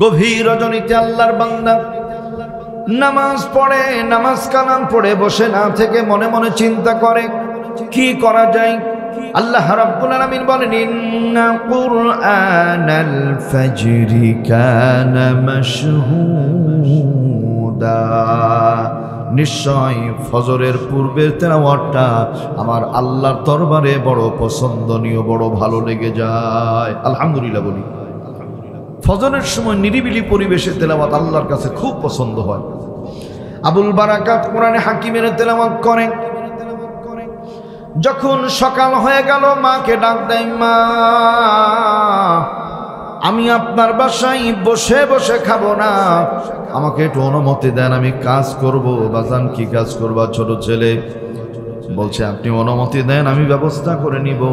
গভীর রজনীতে আল্লাহর বান্দা নামাজ পড়ে, নামাজ কালাম পড়ে বসে না থেকে মনে মনে চিন্তা করে কি করা যায়। আল্লাহ রাব্বুল আলামিন বলেন, ইন্না কুরআনাল ফাজরি কানা মাশহুদা, নিশ্চয় ফজরের পূর্বের তেলাওয়াতটা আমার আল্লাহর দরবারে বড় পছন্দনীয়, বড় ভালো লেগে যায়। আলহামদুলিল্লাহ বলি। ফজরের সময় নিরিবিলি পরিবেশে তেলাওয়াত আল্লাহর কাছে খুব পছন্দ হয়। আবুল বারাকাত কোরআনে হাকিমের তেলাওয়াত করেন। যখন সকাল হয়ে গেল মাকে ডাক দেয়, মা আমি আপনার বাসায় বসে বসে খাবো না, আমাকে একটু অনুমতি দেন, আমি কাজ করব। বাজান কি কাজ করবা ছোট ছেলে? বলছে আপনি অনুমতি দেন, আমি ব্যবস্থা করে নিব।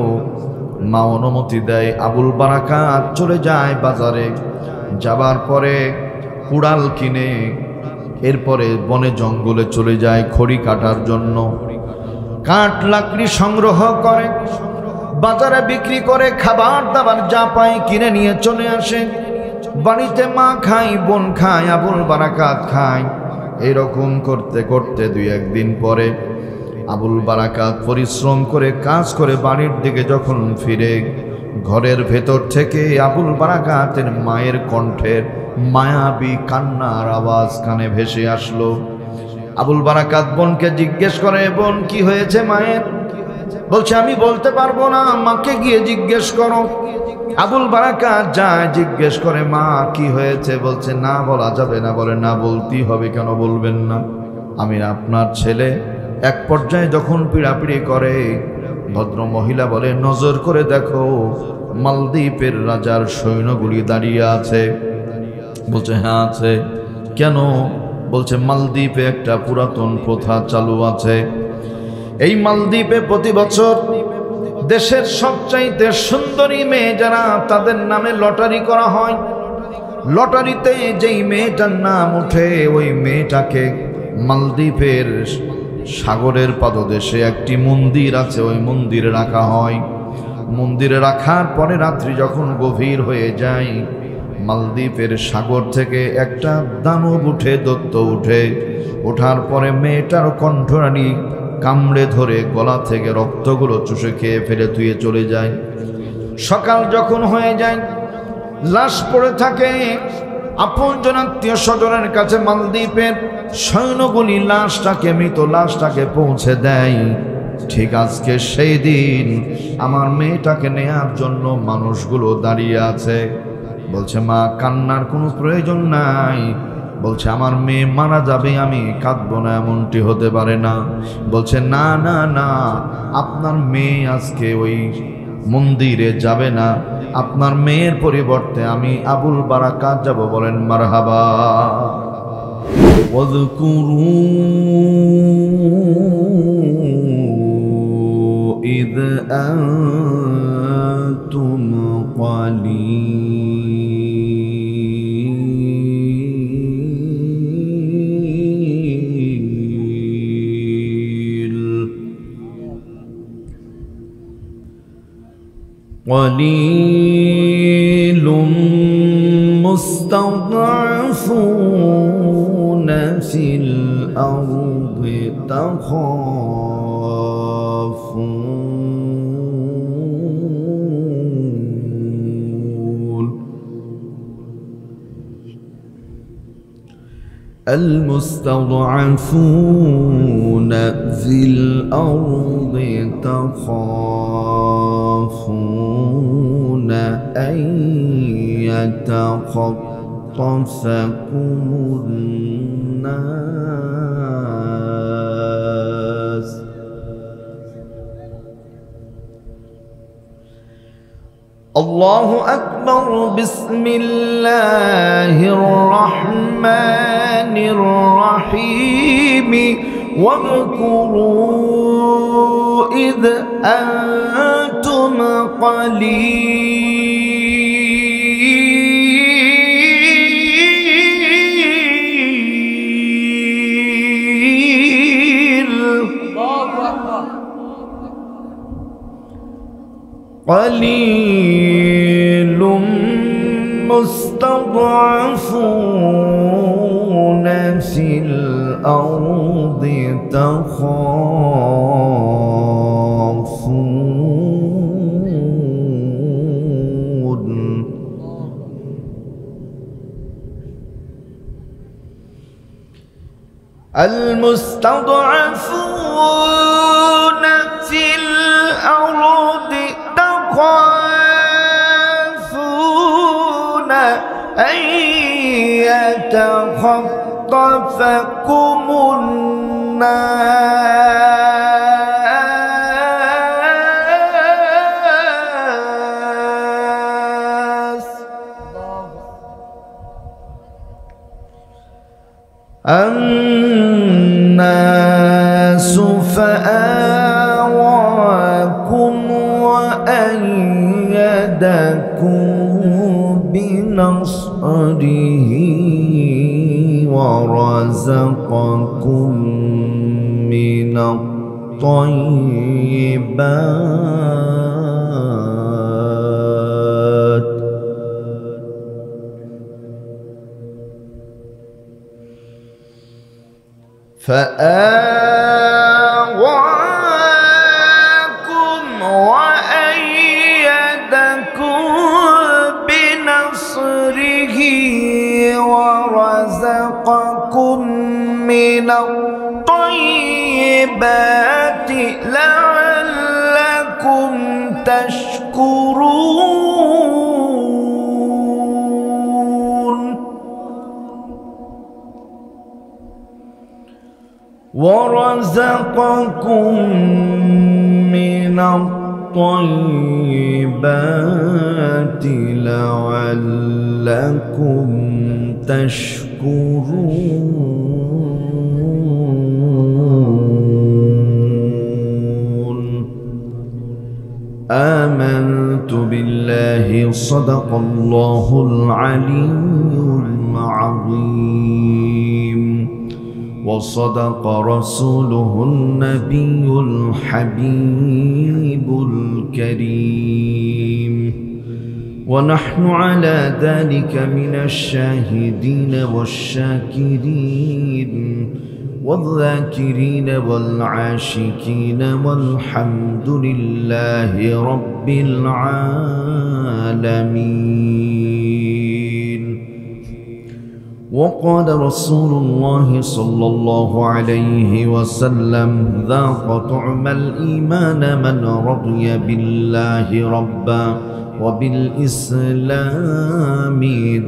মা অনুমতি দেয়। আবুল বারাকাত চলে যায় বাজারে। যাবার পরে কুড়াল কিনে এরপরে বনে জঙ্গলে চলে যায় খড়ি কাটার জন্য। কাঠ লাকড়ি সংগ্রহ করে, বাজারে বিক্রি করে, খাবার দাবার যা পায় কিনে নিয়ে চলে আসে। বাড়িতে মা খায়, বোন খায়, আবুল বারাকাত খায়। এরকম করতে করতে দুই একদিন পরে আবুল বারাকাত পরিশ্রম করে কাজ করে বাড়ির দিকে যখন ফিরে, ঘরের ভেতর থেকে আবুল বারাকাতের মায়ের কণ্ঠের মায়াবী কান্নার আওয়াজ কানে ভেসে আসলো। আবুল বারাকাত বোনকে জিজ্ঞেস করে, বোন কি হয়েছে মায়ের? বলছে আমি বলতে পারবো না, মাকে গিয়ে জিজ্ঞেস করো। আবুল বারাকাত যায়, জিজ্ঞেস করে মা কি হয়েছে? বলছে না বলা যাবে না। বলে না বলতেই হবে, কেন বলবেন না? আমি আপনার ছেলে। এক পর্যায়ে যখন পিড়াপিড়ি করে, ভদ্র মহিলা বলে নজর করে দেখো, মালদ্বীপের রাজার সৈন্যগুলি দাঁড়িয়ে আছে। বলছে হ্যাঁ আছে। কেন? বলছে মালদ্বীপে একটা পুরাতন প্রথা চালু আছে। এই মালদ্বীপে প্রতি বছর দেশের সবচাইতে সুন্দরী মেয়ে যারা, তাদের নামে লটারি করা হয়। লটারিতে যেই মেয়েটার নাম ওঠে, ওই মেয়েটাকে মালদ্বীপের সাগরের পাদদেশে একটি মন্দির আছে, ওই মন্দিরে রাখা হয়। মন্দিরে রাখার পরে রাত্রি যখন গভীর হয়ে যায়, মালদ্বীপের সাগর থেকে একটা দানব উঠে, দৈত্য উঠে। ওঠার পরে মেয়েটার কণ্ঠরানি কামড়ে ধরে গলা থেকে রক্তগুলো চুষে খেয়ে ফেলে ধুয়ে চলে যায়। সকাল যখন হয়ে যায়, লাশ পড়ে থাকে। আপনজন আত্মীয় স্বজনের কাছে মালদ্বীপের সৈন্যগুলি লাশটাকে, মৃত লাশটাকে পৌঁছে দেয়। ঠিক আজকে সেই দিন আমার মেয়েটাকে নেয়ার জন্য মানুষগুলো দাঁড়িয়ে আছে। বলছে মা কান্নার কোনো প্রয়োজন নাই। বলছে আমার মেয়ে মারা যাবে, আমি কাঁদবো না, এমনটি হতে পারে না। বলছে না না না, আপনার মেয়ে আজকে ওই মন্দিরে যাবে না, আপনার মেয়ের পরিবর্তে আমি আবুল বারাকাত যাব। বলেন মারহাবা। ওয়াযকুরু ইয আনতুম قليل مستضعفون في الأرض تخافون المستضعفون في الأرض تخافون أن يتخطفكم الناس الله أكبر بسم الله الرحمن الرحيم واذكروا إذ أنتم قليل المستضعفون في الأرض تخافون المستضعفون في الأرض تخافون أن يتخطفكم الناس فآواكم وأيدكم بنصره ورزقكم من الطيبات فآواكم وأيدكم بنصره ورزقكم من الطيبات لعلكم تشكرون ورزقكم من الطيبات لعلكم تشكرون آمنت بالله صدق الله العلي العظيم وصدق رسوله النبي الحبيب الكريم ونحن على ذلك من الشاهدين والشاكرين والذاكرين والعاشقين والحمد لله رب العالمين. وقال رسول الله صلى الله عليه وسلم ذاق طعم الإيمان من رضي بالله ربا وبالإسلام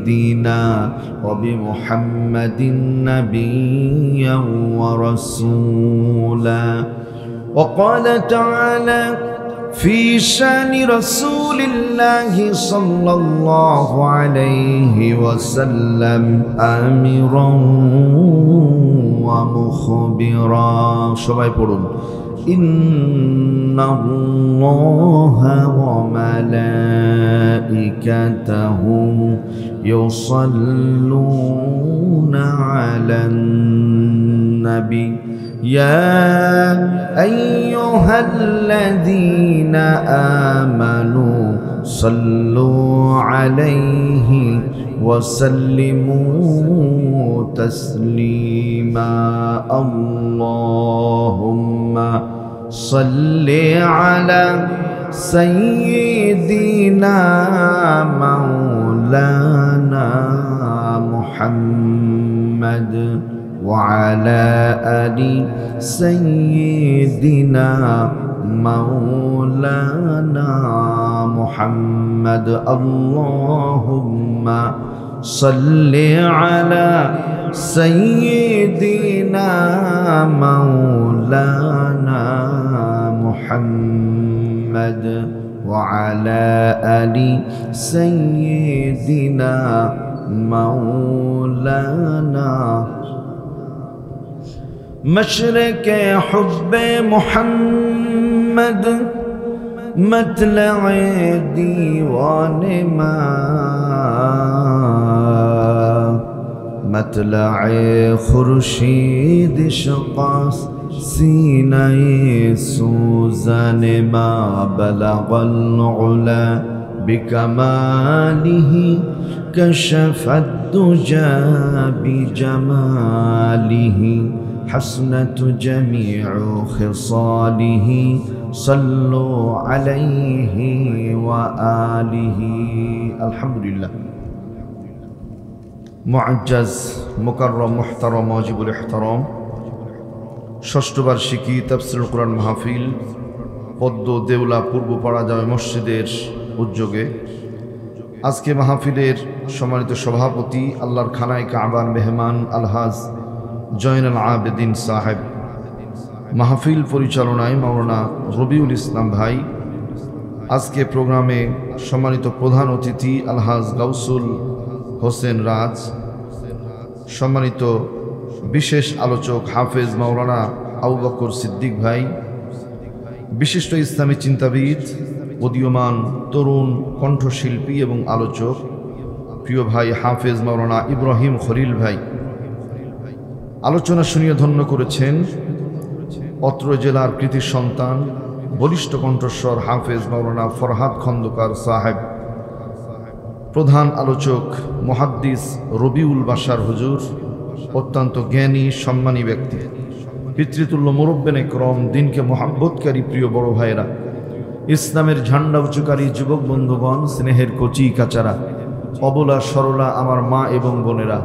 دينا وبمحمد نبيا ورسولا. وقال تعالى في شان رسول الله صلى الله عليه وسلم آمرا ومخبرا সবাই পড়ুন إن الله وملائكته يصلون على النبي يا أيها الذين آمنوا صلوا عليه وسلموا تسليما. اللهم صل على سيدنا مولانا محمد وعلى آل سيدنا مولانا محمد. اللهم صل على سيدنا مولانا محمد وعلى آل سيدنا مولانا. مشرق حب محمد مطلع دیوان ما مطلع خورشید شقاس سینہ سوزن ما بلغ العلا بكماله كشف الدجى بجماله حسنة جميع خصاله صلوا عليه وآله الحمد لله মুআজ্জাজ মুকাররম মুহতারম ওয়াজিবুল ইহতারাম ষষ্ঠ বার্ষিকী তাফসীরুল কুরআন মাহফিল পদ্ম দেউলা পূর্বপাড়া জামে মসজিদের উদ্যোগে আজকে মাহফিলের সম্মানিত সভাপতি আল্লাহর খানায় কাবার মেহমান আলহাজ জয়নুল আবেদিন সাহেব, মাহফিল পরিচালনায় মাওলানা রবিউল ইসলাম ভাই, আজকে প্রোগ্রামে সম্মানিত প্রধান অতিথি আলহাজ গাউসুল হোসেন রাজ, সম্মানিত বিশেষ আলোচক হাফেজ মাওলানা আবু বকর সিদ্দিক ভাই, বিশিষ্ট ইসলামী চিন্তাবিদ, উদীয়মান তরুণ কণ্ঠশিল্পী এবং আলোচক প্রিয় ভাই হাফেজ মাওলানা ইব্রাহিম খলিল ভাই আলোচনা শুনিয়ে ধন্য করেছেন। অত্র জেলার কৃতি সন্তান বলিষ্ঠ কণ্ঠস্বর হাফেজ মাওলানা ফরহাদ খন্দকার সাহেব, প্রধান আলোচক মুহাদ্দিস রবিউল বাশার হুজুর, অত্যন্ত জ্ঞানী সম্মানী ব্যক্তি, পিতৃতুল্য মুরব্বিন ইকরাম, দিনকে মোহাব্বতকারী প্রিয় বড় ভাইরা, ইসলামের ঝান্ডা উঁচুকারী যুবক বন্ধুগণ, স্নেহের কচি কাচারা, অবলা সরলা আমার মা এবং বোনেরা,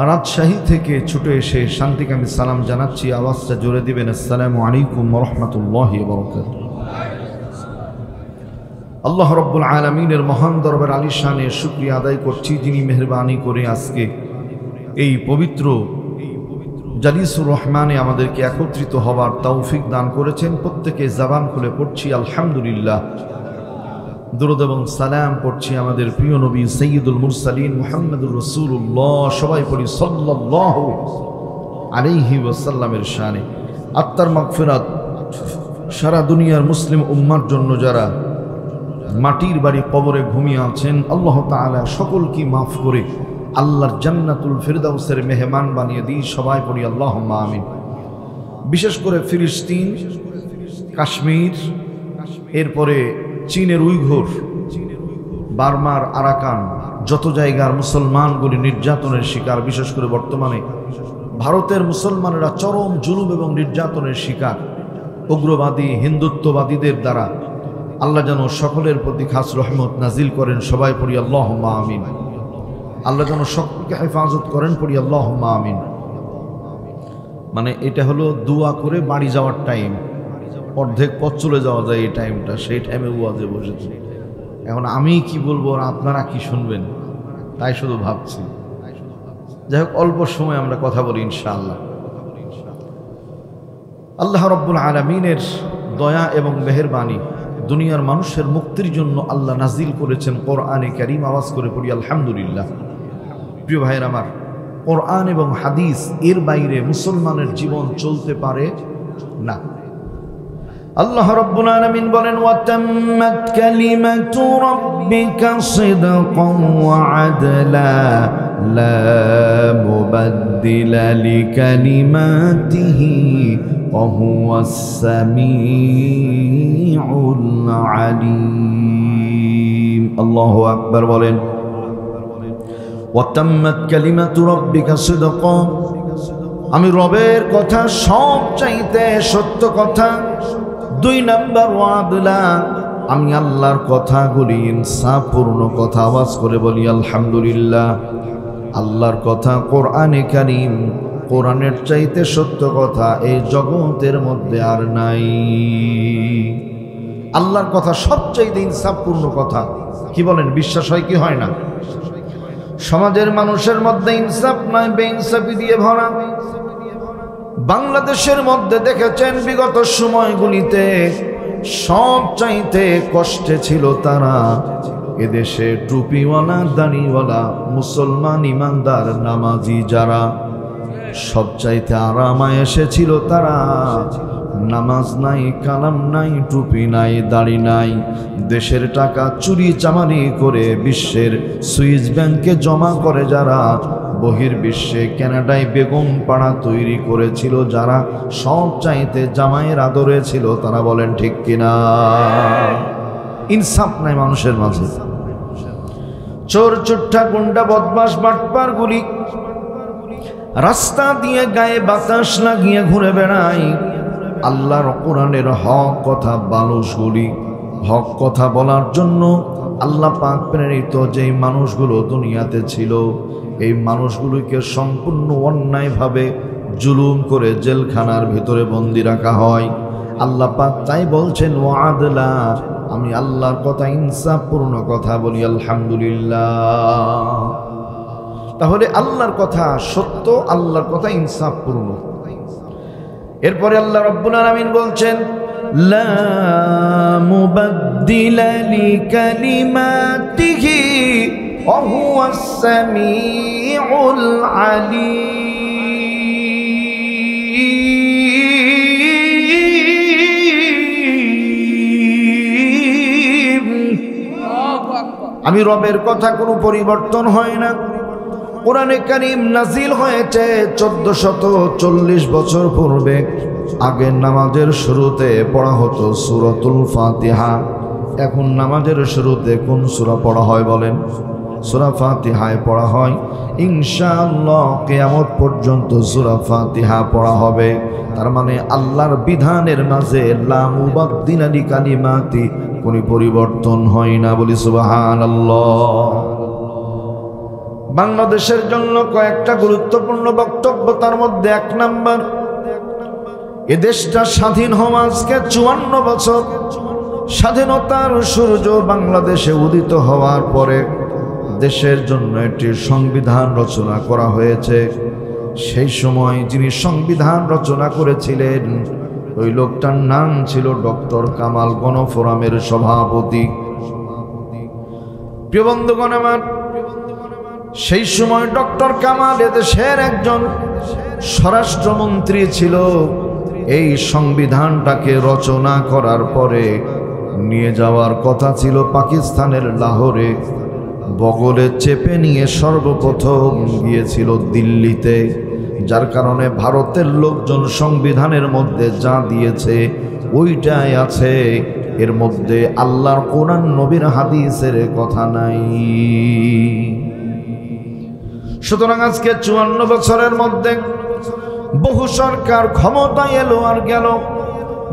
রাজশাহী থেকে ছুটে এসে শান্তিকামী সালাম জানাচ্ছি। আওয়াজটা জোরে দিবেন। আসসালামু আলাইকুম ওয়া রাহমাতুল্লাহি ওয়া বারাকাতুহু। আল্লাহ রাব্বুল আলামিনের মহান দরবার আলিশানে শুকরিয়া আদায় করছি, যিনি মেহেরবানি করে আজকে এই পবিত্র জালিসুর রহমানে আমাদেরকে একত্রিত হওয়ার তৌফিক দান করেছেন। প্রত্যেকে জবান খুলে পড়ছি আলহামদুলিল্লাহ। দুরূদ এবং সালাম পড়ছি আমাদের প্রিয় নবী সাইয়্যিদুল মুরসালিন মুহাম্মদুর রাসূলুল্লাহ, সবাই পড়ি সাল্লাল্লাহু আলাইহি ওয়াসাল্লামের শানে। আত্মার মাগফিরাত সারা দুনিয়ার মুসলিম উম্মার জন্য যারা মাটির বাড়ি কবরে ঘুমিয়ে আছেন, আল্লাহ তাআলা সকলকে মাফ করে আল্লাহর জান্নাতুল ফিরদাউসের মেহমান বানিয়ে দিই। সবাই পড়ি আল্লাহুম্মা আমিন। বিশেষ করে ফিলিস্তিন, কাশ্মীর, এরপরে চীনের উইঘুর, বার্মার আরাকান, যত জায়গার মুসলমানগুলি নির্যাতনের শিকার, বিশেষ করে বর্তমানে ভারতের মুসলমানেরা চরম জুলুম এবং নির্যাতনের শিকার উগ্রবাদী হিন্দুত্ববাদীদের দ্বারা। আল্লাহ যেন সকলের প্রতি খাস রহমত নাজিল করেন। সবাই পড়ি আল্লাহুম্মা আমিন। আল্লাহ যেন সকলকে হেফাজত করেন, পড়ি আল্লাহুম্মা আমিন। মানে এটা হলো দোয়া করে বাড়ি যাওয়ার টাইম, অর্ধেক পথ চলে যাওয়া যায় এই টাইমটা, সেই টাইমে ওয়াজে বসেছি। এখন আমি কি বলবো আর আপনারা কি শুনবেন তাই শুধু ভাবছি। যাই হোক, অল্প সময় আমরা কথা বলি ইনশাআল্লাহ। আল্লাহ রাব্বুল আলামিনের দয়া এবং মেহেরবানি, দুনিয়ার মানুষের মুক্তির জন্য আল্লাহ নাজিল করেছেন কোরআনে কারীম। আওয়াজ করে পড়ি আলহামদুলিল্লাহ। প্রিয় ভাইয়ের আমার, কোরআন এবং হাদিস এর বাইরে মুসলমানের জীবন চলতে পারে না। আল্লাহ রাব্বুল আলামিন বলেন, ওয়া তাম্মাত কালিমাতু রাব্বিকা সিদকান ওয়া আদলা লা মুবাদদিলা লিকালিমাতিহি ওয়া হুয়াস সামিউল আলিম। আল্লাহু আকবার বলেন। ওয়া তাম্মাত কালিমাতু রাব্বিকা সিদকান, আমি রবের কথা সব চাইতে সত্য কথা। 2 নাম্বার ওয়াদলা, আমি আল্লাহর কথাগুলি ইনসাফপূর্ণ কথা। আওয়াজ করে বলি আলহামদুলিল্লাহ। আল্লাহর কথা কোরআনে কারীম, কোরআনের চাইতে সত্য কথা এই জগতের মধ্যে আর নাই। আল্লাহর কথা সবচাইতে ইনসাফপূর্ণ কথা। কি বলেন, বিশ্বাস হয় কি হয় না? সমাজের মানুষের মধ্যে ইনসাফ নাই, বেইনসাফি দিয়ে ভরা। বাংলাদেশের মধ্যে দেখেছেন বিগত সময়গুলিতে সবচাইতে কষ্টে ছিল তারা। এদেশে টুপিওয়ালা দাড়িওয়ালা মুসলমান ইমানদার নামাজি যারা, সবচাইতে আরামে এসেছিল তারা। নামাজ নাই, কালাম নাই, টুপি নাই, দাড়ি নাই, দেশের টাকা চুরি চামারি করে বিশ্বের সুইস ব্যাংকে জমা করে যারা, বহির্বিশ্বে কানাডায় বেগম পাড়া তৈরি করেছিল যারা, সব চাইতে জামাইয়ের আদরে ছিল তারা। বলেন ঠিক কিনা? ইনসাফ নাই মানুষের মাঝে। চোর চুট্টা গুন্ডা বদমাশ বাটপার গুলি রাস্তা দিয়ে গায়ে বাতাস লাগিয়ে ঘুরে বেড়ায়। আল্লাহর কোরআনের হক কথা মানুষগুলি হক কথা বলার জন্য আল্লাহ পাক প্রেরিত যেই মানুষগুলো দুনিয়াতে ছিল, এই মানুষগুলোকে সম্পূর্ণ অন্যায়ভাবে জুলুম করে জেলখানার ভিতরে বন্দি রাখা হয়। আল্লাহ পাক তাই বলছেন ওয়াদলা, আমি আল্লাহর কথা ইনসাফপূর্ণ কথা বলি, আলহামদুলিল্লাহ। তাহলে আল্লাহর কথা সত্য, আল্লাহর কথা ইনসাফপূর্ণ। এরপরে আল্লাহ রাব্বুল আলামিন বলছেন লা মুবাদ্দিলা লিকালিমাতিহি ওয়া হুয়াস সামিউল আলীম। আমি রবের কথা কোনো পরিবর্তন হয় না। কোরআনে কারীম নাজিল হয়েছে 1440 বছর পূর্বে। আগের নামাজের শুরুতে পড়া হতো সূরাতুল ফাতিহা। এখন নামাজের শুরুতে কোন সূরা পড়া হয় বলেন? সূরা ফাতিহায় পড়া হয়। ইনশাআল্লাহ কিয়ামত পর্যন্ত সূরা ফাতিহা পড়া হবে। তার মানে আল্লাহর বিধানের মাঝে লা মুবাদ্দিলা লিকালিমাতি কোনো পরিবর্তন হয় না, বলি সুবহানাল্লাহ। বাংলাদেশের জন্য কয়েকটা গুরুত্বপূর্ণ বক্তব্য, তার মধ্যে 1 নাম্বার, এ দেশটা স্বাধীন হওয়া আজকে 54 বছর। স্বাধীনতার সূর্য বাংলাদেশে উদিত হওয়ার পরে দেশের জন্য একটি সংবিধান রচনা করা হয়েছে। সেই সময় যিনি সংবিধান রচনা করেছিলেন ওই লোকটার নাম ছিল ডক্টর কামাল, গণফোরামের সভাপতি। প্রিয় বন্ধুগণ আমার, সেই সময় ডক্টর কামাল এদেশের একজন স্বরাষ্ট্রমন্ত্রী ছিল। এই সংবিধানটাকে রচনা করার পরে নিয়ে যাওয়ার কথা ছিল পাকিস্তানের লাহোরে, বগলে চেপে নিয়ে সর্বপ্রথম গিয়েছিল দিল্লিতে। যার কারণে ভারতের লোকজন সংবিধানের মধ্যে যা দিয়েছে ওইটাই আছে, এর মধ্যে আল্লাহর কোরআন নবীর হাদিসের কথা নাই। সুতরাং আজকে 54 বছরের মধ্যে বহু সরকার ক্ষমতায় এলো আর গেল।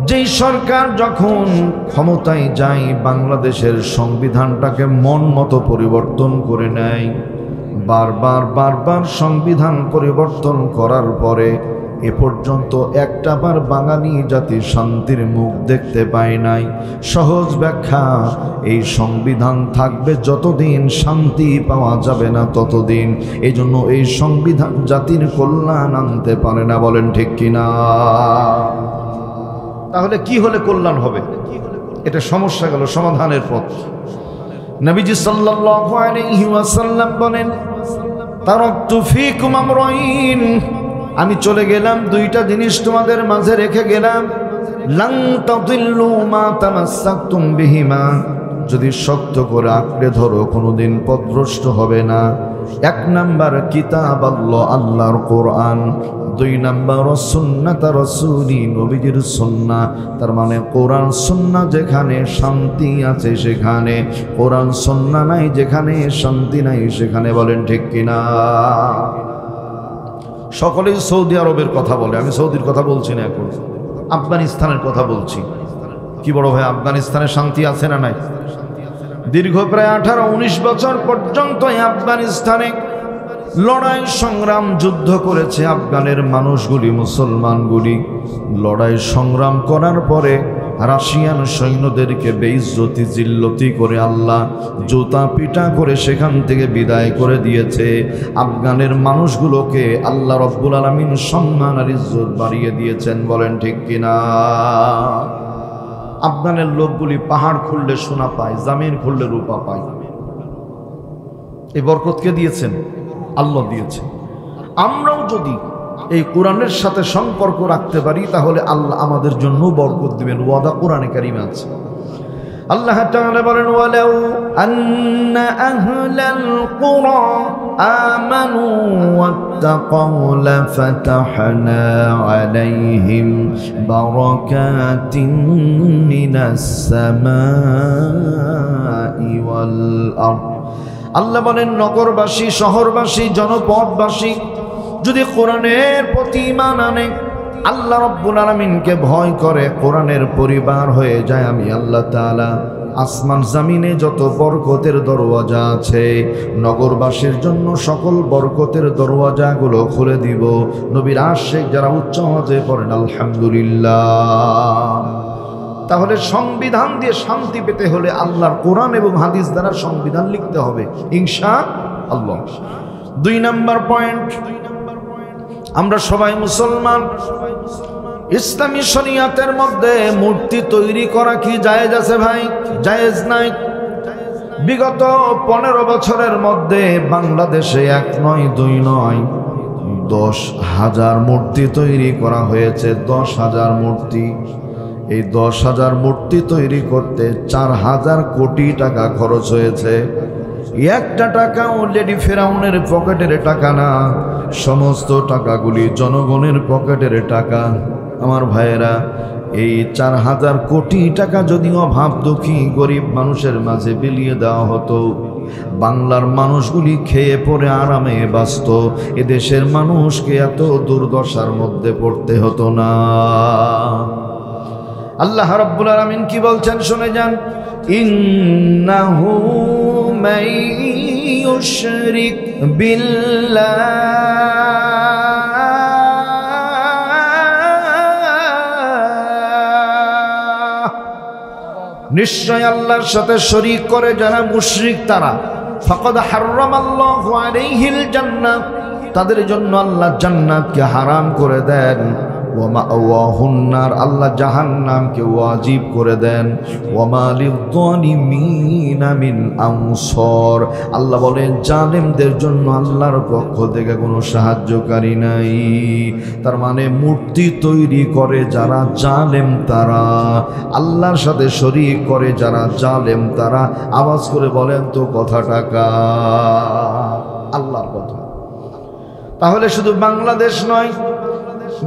যেই সরকার যখন ক্ষমতায় যায় বাংলাদেশের সংবিধানটাকে মন মতো পরিবর্তন করে নেয়। বারবার সংবিধান পরিবর্তন করার পরে এ পর্যন্ত একটাবার বাঙালি জাতি শান্তির মুখ দেখতে পায় নাই। সহজ ব্যাখ্যা, এই সংবিধান থাকবে যতদিন শান্তি পাওয়া যাবে না ততদিন। এই জন্য এই সংবিধান জাতির কল্যাণ আনতে পারে না, বলেন ঠিক কিনা? তাহলে কি হলে কল্যাণ হবে? এটা সমস্যা গেল, সমাধানের পথ। নবীজি সাল্লাল্লাহু আলাইহি ওয়াসাল্লাম বলেন তারাকতু ফীকুম আমরাইন, আমি চলে গেলাম দুইটা জিনিস তোমাদের মাঝে রেখে গেলাম। লান তাদিল্লু মা তামাসসাকতুম বিহিমা, যদি শক্ত করে আঁকড়ে ধরো কোনোদিন পথভ্রষ্ট হবে না। 1 নাম্বার কিতাব আল্লাহ, আল্লাহর কোরআন। 2 নাম্বার সুন্নাত রাসূলি, নবীজির সুন্নাহ। তার মানে কোরআন সুন্নাহ যেখানে শান্তি আছে সেখানে, কোরআন সুন্নাহ নাই যেখানে শান্তি নাই সেখানে, বলেন ঠিক কিনা? সকলেই সৌদি আরবের কথা বলে, আমি সৌদির কথা বলছি না, এখন আফগানিস্তানের কথা বলছি। কি বড় ভাই, আফগানিস্তানে শান্তি আছে না নাই? দীর্ঘ প্রায় 18-19 বছর পর্যন্ত আফগানিস্তানে লড়াই সংগ্রাম যুদ্ধ করেছে আফগানের মানুষগুলি, মুসলমানগুলি। লড়াই সংগ্রাম করার পরে রাশিয়ান সৈন্যদেরকে বেইজ্জতি জিল্লতি করে আল্লাহ জুতা পিটা করে সেখান থেকে বিদায় করে দিয়েছে। আফগানের মানুষগুলোকে আল্লাহ রব্বুল আলামিন সম্মান আর ইজ্জত বাড়িয়ে দিয়েছেন, বলেন ঠিক কিনা? আফগানের লোকগুলি পাহাড় খুললে সোনা পায়, জামিন খুললে রূপা পায়। এই বরকত কে দিয়েছেন? আল্লাহ দিয়েছে। আমরাও যদি এই কোরআনের সাথে সম্পর্ক রাখতে পারি তাহলে আল্লাহ আমাদের জন্য বরকত দিবেন, ওয়াদা কোরআনে কারিমে আছে। আল্লাহ তাআলা বলেন ওয়ালাউ আন্না আহলাল কুরা আমানু ওয়াত্তাকাউ লাফাতাহনা আলাইহিম বারাকাতিন মিনাস সামাই ওয়াল আরদ। আল্লাহ বলেন নগরবাসী, শহরবাসী, জনপদবাসী যদি কোরআনের প্রতি ঈমান আনে, আল্লাহ রাব্বুল আলামিনকে ভয় করে, কোরআনের পরিবার হয়ে যায়, আমি আল্লাহ তাআলা আসমান জমিনে যত বরকতের দরওয়াজা আছে নগরবাসীর জন্য সকল বরকতের দরওয়াজাগুলো খুলে দিব। নবীর আশিক যারা উচ্চ আওয়াজে পড়েন আলহামদুলিল্লাহ। তাহলে সংবিধান দিয়ে শান্তি পেতে হলে আল্লাহর কোরআন এবং হাদিস দ্বারা সংবিধান লিখতে হবে ইনশাআল্লাহ। 2 নাম্বার পয়েন্ট, আমরা সবাই মুসলমান। ইসলামী শরিয়াতের মধ্যে মূর্তি তৈরি করা কি জায়েজ আছে ভাই? জায়েজ নাই। বিগত 15 বছরের মধ্যে বাংলাদেশে 1 নয় 2 নয় 10,000 মূর্তি তৈরি করা হয়েছে। 10,000 মূর্তি। এই 10,000 মূর্তি তৈরি করতে 4,000 কোটি টাকা খরচ হয়েছে। একটা টাকাও লেডি ফেরাউনের পকেটের টাকা না, সমস্ত টাকাগুলি জনগণের পকেটের টাকা। আমার ভাইয়েরা, এই 4,000 কোটি টাকা যদিও অভাব দুঃখী গরিব মানুষের মাঝে বিলিয়ে দেওয়া হতো, বাংলার মানুষগুলি খেয়ে পরে আরামে বাঁচত, এদেশের মানুষকে এত দুর্দশার মধ্যে পড়তে হতো না। আল্লাহ রাব্বুল আলামিন কি বলছেন শুনে যান। ইন্নাহু মান ইউশরিক বিল্লাহ নিশ্চয় আল্লাহর সাথে শরীক করে যারা মুশরিক তারা ফাকাদ হারামাল্লাহু আলাইহিল জান্নাহ, তাদের জন্য আল্লাহ জান্নাতকে হারাম করে দেন। ওয়া মাওয়াহুন নার, আল্লাহ জাহান্নামকে ওয়াজিব করে দেন। ওয়া মা লিয-যালিমিনা মিন আনসার, আল্লাহ বলেন জালেমদের জন্য আল্লাহর পক্ষ থেকে কোনো সাহায্যকারী নাই। তার মানে মূর্তি তৈরি করে যারা জালেম তারা, আল্লাহর সাথে শরীক করে যারা জালেম তারা। আওয়াজ করে বলেন তো কথাটা কার? আল্লাহর কথা। তাহলে শুধু বাংলাদেশ নয়,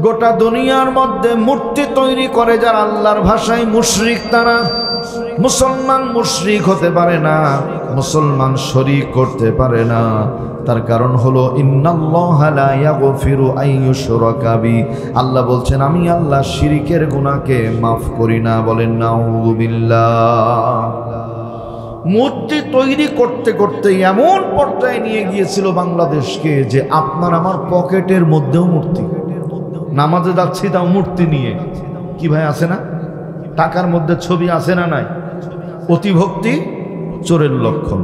গোটা দুনিয়ার মধ্যে মূর্তি তৈরি করে যারা আল্লাহর ভাষায় মুশরিক তারা। মুসলমান মুশরিক হতে পারে না, মুসলমান শরীক করতে পারে না। তার কারণ হলো ইন্নাল্লাহা লা ইয়াগফিরু আন ইউশরাকা বি, আল্লাহ বলছেন আমি আল্লাহ শিরকের গুনাহকে মাফ করি না। বলেন নাউযু বিল্লাহ। মূর্তি তৈরি করতে করতে এমন পর্যায়ে নিয়ে গিয়েছিল বাংলাদেশকে যে আপনার আমার পকেটের মধ্যেও মূর্তি। নামাজে যাচ্ছি তাও মূর্তি নিয়ে। কি ভাই আছে না? টাকার মধ্যে ছবি আছে না নাই? অতিভক্তি চোরের লক্ষণ।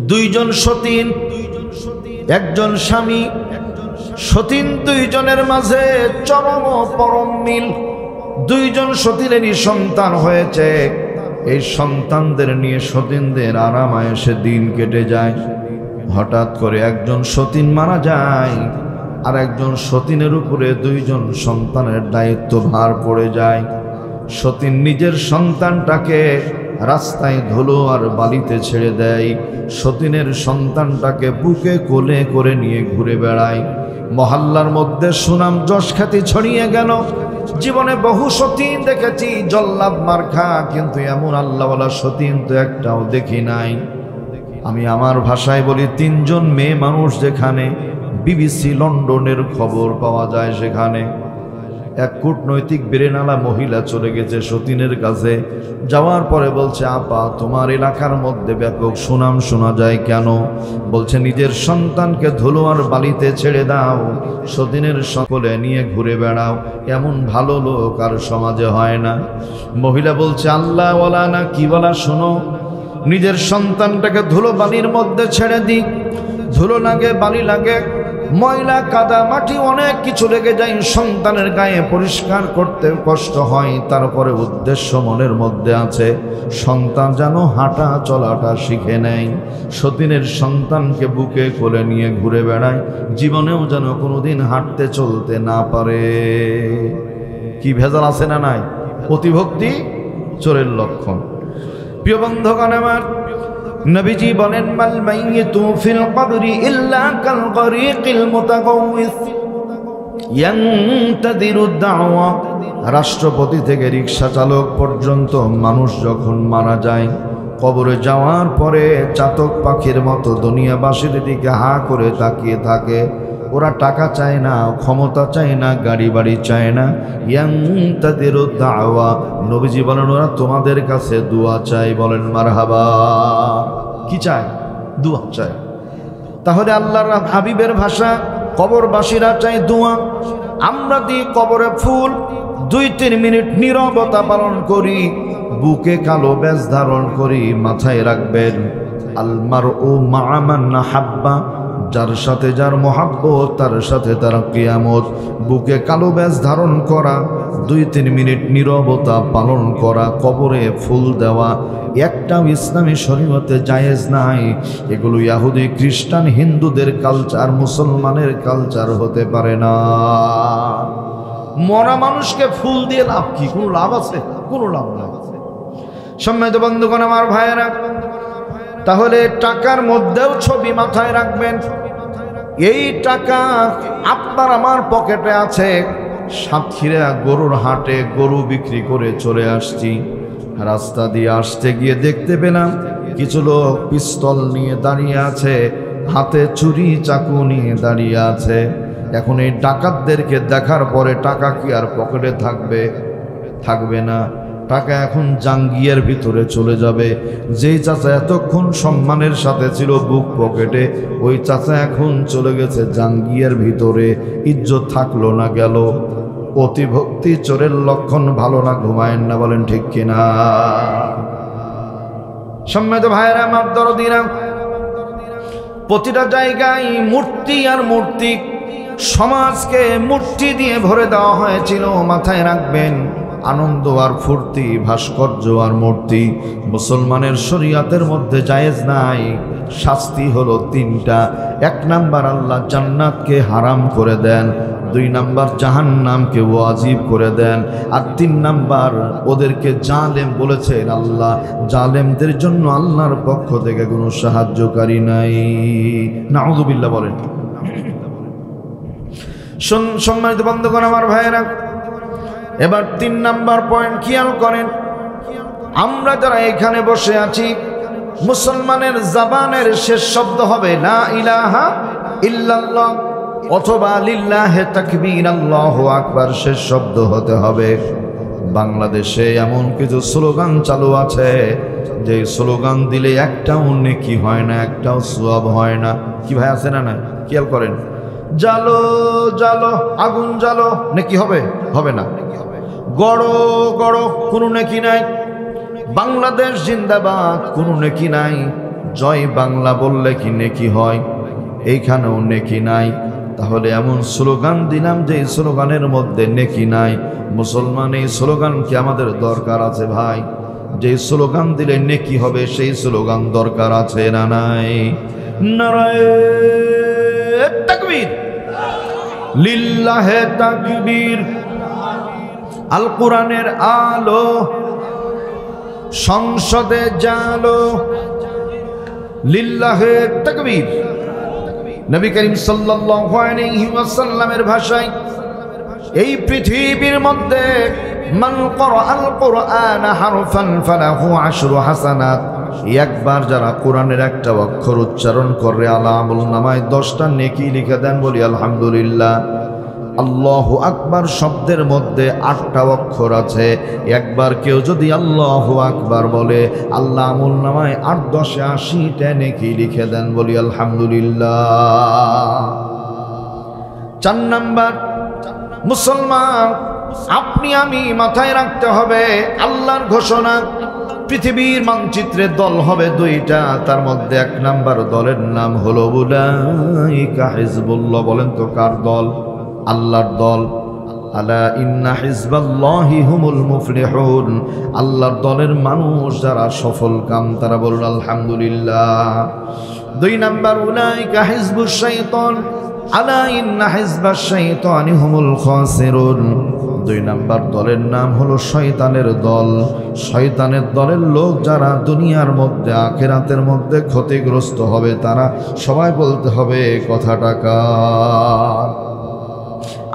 2 জন সতীন, একজন স্বামী, সতীন 2 জনের মাঝে চরম পরম মিল। 2 জন সতীনেরই সন্তান হয়েছে। এই সন্তানদের নিয়ে সতীনদের আরাম আয়েশে দিন কেটে যায়। হঠাৎ করে একজন সতীন মারা যায়, আর একজন সতীনের উপরে 2 জন সন্তানের দায়িত্ব ভার পড়ে যায়। সতীন নিজের সন্তানটাকে রাস্তায় ধুলো আর বালিতে ছেড়ে দেয়, সতীনের সন্তানটাকে বুকে কোলে করে নিয়ে ঘুরে বেড়ায়। মহল্লার মধ্যে সুনাম যশ খ্যাতি ছড়িয়ে গেল। জীবনে বহু সতীন দেখেছি জল্লাদ মার্কা, কিন্তু এমন আল্লাহওয়ালা সতীন তো একটাও দেখি নাই। আমি আমার ভাষায় বলি 3 জন মেয়ে মানুষ যেখানে বিবিসি লন্ডনের খবর পাওয়া যায়, সেখানে এক কূটনৈতিক ব্রেনালা মহিলা চলে গেছে সতীনের কাছে। যাওয়ার পরে বলছে, আপা তোমার এলাকার মধ্যে ব্যাপক সুনাম শোনা যায় কেন? বলছে নিজের সন্তানকে ধুলো আর বালিতে ছেড়ে দাও, সতীনের সকলে নিয়ে ঘুরে বেড়াও, এমন ভালো লোক আর সমাজে হয় না। মহিলা বলছে, আল্লাহ ওয়ালা না কি বলা শোনো, নিজের সন্তানটাকে ধুলো বালির মধ্যে ছেড়ে দিই, ধুলো লাগে বালি লাগে, ময়লা কাদা মাটি অনেক কিছু লেগে যায়, সন্তানের গায়ে পরিষ্কার করতে কষ্ট হয়। তারপরে উদ্দেশ্য মনের মধ্যে আছে সন্তান যেন হাঁটা চলাটা শিখে নেয়, সতীনের সন্তানকে বুকে কোলে নিয়ে ঘুরে বেড়ায়, জীবনেও যেন কোনোদিন হাঁটতে চলতে না পারে। কি ভেজাল আছে না নাই? অতিভক্তি চোরের লক্ষণ। প্রিয় বন্ধুগণ আমার, নবীজি বলেন মাল মাইয়িতু ফিল কবরি ইল্লা কাল গরিকিল মুতাগাউইস ইয়ানতাদিরু দাওয়া। রাষ্ট্রপতি থেকে রিকশা চালক পর্যন্ত মানুষ যখন মারা যায়, কবরে যাওয়ার পরে চাতক পাখির মতো দুনিয়াবাসীর দিকে হা করে তাকিয়ে থাকে। ওরা টাকা চায় না, ক্ষমতা চায় না, গাড়ি বাড়ি চায় না। ইয়ান্তাদিরু দাওয়া, নবীজি বলেন ওরা তোমাদের কাছে দোয়া চাই। বলেন মারহাবা। কি চায়? দোয়া চায়। তাহলে আল্লাহর হাবিবের ভাষা, কবরবাসীরা চাই দোয়া। আমরা দিই কবরে ফুল, 2-3 মিনিট নীরবতা পালন করি, বুকে কালো ব্যাজ ধারণ করি। মাথায় রাখবেন আলমারউ মা'a মান হাব্বা, যার সাথে যার মহাব্বত তার সাথে তার কিয়ামত। বুকে কালো ব্যাজ ধারণ করা, 2-3 মিনিট নীরবতা পালন করা, কবরে ফুল দেওয়া, একটাও ইসলামী শরীয়তে জায়েজ নাই। এগুলো ইহুদি, খ্রিস্টান, হিন্দুদের কালচার, মুসলমানের কালচার হতে পারে না। মরা মানুষকে ফুল দিয়ে লাভ কি? কোনো লাভ আছে? কোনো লাভ নাই। সম্মানিত বন্ধুগণ, আমার ভাইয়েরা, তাহলে টাকার মধ্যেও ছবি মাথায় রাখবেন। এই টাকা আপনার আমার পকেটে আছে। সাতক্ষীরা গরুর হাটে গরু বিক্রি করে চলে আসছি। রাস্তা দিয়ে আসতে গিয়ে দেখতে পেলাম কিছু লোক পিস্তল নিয়ে দাঁড়িয়ে আছে, হাতে ছুরি চাকু নিয়ে দাঁড়িয়ে আছে। এখন এই ডাকাতদেরকে দেখার পরে টাকা কি আর পকেটে থাকবে? থাকবে না। টাকা এখন জাঙ্গিয়ার ভিতরে চলে যাবে। যেই চাচা এতক্ষণ সম্মানের সাথে ছিল বুক পকেটে, ওই চাচা এখন চলে গেছে জাঙ্গিয়ার ভিতরে। ইজ্জত থাকলো না, গেল। অতিভক্তি চোরের লক্ষণ, ভালো না। ঘুমায়েন না, বলেন ঠিক কিনা? সম্মানিত ভাইয়েরা আমার, দরদিরা, প্রতিটা জায়গায় মূর্তি আর মূর্তি। সমাজকে মূর্তি দিয়ে ভরে দেওয়া হয়েছিল। মাথায় রাখবেন আনন্দ আর ফুর্তি, ভাস্কর্য আর মূর্তি মুসলমানের শরীয়তের মধ্যে জায়েজ নাই। শাস্তি হলো 3টা। 1 নাম্বার আল্লাহ জান্নাতকে হারাম করে দেন, 2 নাম্বার জাহান্নামকে ওয়াজিব করে দেন, আর 3 নাম্বার ওদেরকে জালেম বলেছেন আল্লাহ। জালেমদের জন্য আল্লাহর পক্ষ থেকে কোনো সাহায্যকারী নাই। নাউযুবিল্লাহ বলেন। সম্মানিত বন্ধুগণ, আমার ভাইয়েরা, এবার 3 নাম্বার পয়েন্ট খেয়াল করেন। আমরা যারা এখানে বসে আছি, মুসলমানের জবানের শেষ শব্দ হবে লা ইলাহা ইল্লাল্লাহ অথবা লিল্লাহে তাকবীর, আল্লাহু আকবার শেষ শব্দ হতে হবে। বাংলাদেশে এমন কিছু স্লোগান চালু আছে যে স্লোগান দিলে একটাও নেকি হয় না, একটাও সওয়াব হয় না। কি ভাই, আছে না? না, খেয়াল করেন। জালো জালো, আগুন জালো, নেকি হবে? হবে না। গড়ো গড়ো, কোনো নেকি নাই। বাংলাদেশ জিন্দাবাদ, কোনো নেকি নাই। জয় বাংলা বললে কি নেকি হয়? এইখানেও নেকি নাই। তাহলে এমন স্লোগান দিলাম যে স্লোগানের মধ্যে নেকি নাই। মুসলমান, এই স্লোগান কি আমাদের দরকার আছে ভাই? যে স্লোগান দিলে নেকি হবে সেই স্লোগান দরকার আছে না নাই? নারায়ে তাকবীর, লিল্লাহে তাকবীর। আল কোরআনের আলো সংসদে জালো, লিল্লাহে তাকবীর। নবী করিম সাল্লাল্লাহু আলাইহি ওয়াসাল্লামের ভাষায় এই পৃথিবীর মধ্যে মান ক্বরাআল কুরআন হারফান ফালাহু 10 হাসানাত। একবার যারা কোরআনের একটা অক্ষর উচ্চারণ করে আল্লাহ আমলনামায় 10টা নেকি লিখে দেন। বলি আলহামদুলিল্লাহ। আল্লাহু আকবার শব্দের মধ্যে 8টা অক্ষর আছে। একবার কেউ যদি আল্লাহু আকবার বলে, আল্লাহ আমলনামায় 8 10 80টা নেকি লিখে দেন। বলি আলহামদুলিল্লাহ। 4 নাম্বার, মুসলমান আপনি আমি মাথায় রাখতে হবে আল্লাহর ঘোষণা। পৃথিবীর মানচিত্রে দল হবে 2টা, তার মধ্যে 1 নাম্বার দলের নাম হলো উলাইকা হিজবুল্লাহ। বলেন তো কার দল? আল্লাহর দল। আলা ইন্না হিজবাল্লাহি হুমুল মুফলিহুন। আল্লাহর দলের মানুষ যারা সফল কাম, তারা বলুন আলহামদুলিল্লাহ। 2 নাম্বার উলাইকা হিজবুশ শাইতান। আলা ইন্না হিজবাশ শাইতানি হুমুল খাসিরুন। 2 নাম্বার দলের নাম হলো শয়তানের দল। শয়তানের দলের লোক যারা দুনিয়ার মধ্যে আখিরাতের মধ্যে ক্ষতিগ্রস্ত হবে, তারা সবাই বলতে হবে কথাটা কার?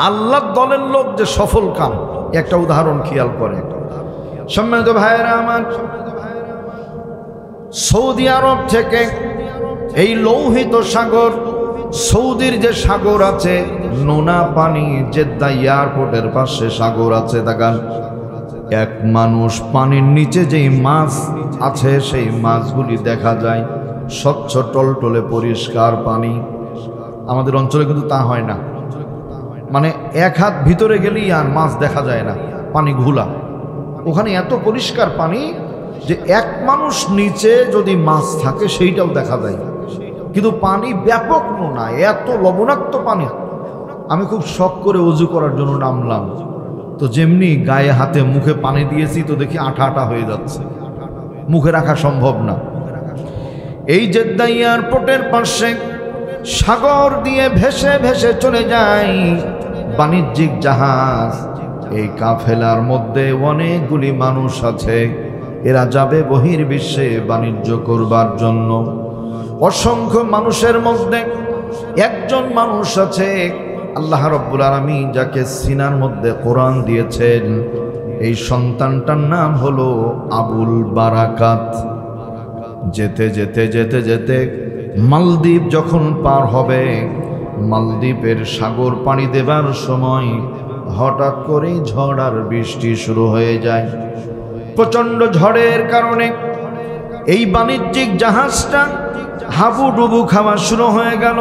আল্লাহর দলের লোক যে সফল কাম, একটা উদাহরণ খেয়াল করে। সম্মানিত ভাইয়েরা আমার, সৌদি আরব থেকে এই লোহিত সাগর, সৌদির যে সাগর আছে নোনা পানি, জেদ্দা এয়ারপোর্টের পাশে সাগর আছে, দেখান এক মানুষ পানির নিচে যেই মাছ আছে সেই মাছগুলি দেখা যায়, স্বচ্ছ টলটলে পরিষ্কার পানি। আমাদের অঞ্চলে কিন্তু তা হয় না, মানে এক হাত ভিতরে গেলেই আর মাছ দেখা যায় না, পানি ঘোলা। ওখানে এত পরিষ্কার পানি যে এক মানুষ নিচে যদি মাছ থাকে সেইটাও দেখা যায়, কিন্তু পানি ব্যাপক নোনা, এত লবণাক্ত পানি। আমি খুব শখ করে ওযু করার জন্য নামলাম, তো যেমনি গায়ে হাতে মুখে পানি দিয়েছি তো দেখি আঠা আঠা হয়ে যাচ্ছে, মুখে রাখা সম্ভব না। এই জেদ্দা এয়ারপোর্টের পাশে সাগর দিয়ে ভেসে ভেসে চলে যায় বাণিজ্যিক জাহাজ। এই কাফেলার মধ্যে অনেকগুলি মানুষ আছে, এরা যাবে বহির্বিশ্বে বাণিজ্য করবার জন্য। অসংখ্য মানুষের মধ্যে একজন মানুষ আছে, আল্লাহ রাব্বুল আলামিন যাকে সিনার মধ্যে কোরআন দিয়েছেন, এই সন্তানটার নাম হলো আবুল বারাকাত। যেতে যেতে যেতে যেতে মালদ্বীপ যখন পার হবে, মালদ্বীপের সাগর পাড়ি দেবার সময় হঠাৎ করে ঝড় আর বৃষ্টি শুরু হয়ে যায়। প্রচণ্ড ঝড়ের কারণে এই বাণিজ্যিক জাহাজটা হাবুডুবু খাওয়া শুরু হয়ে গেল।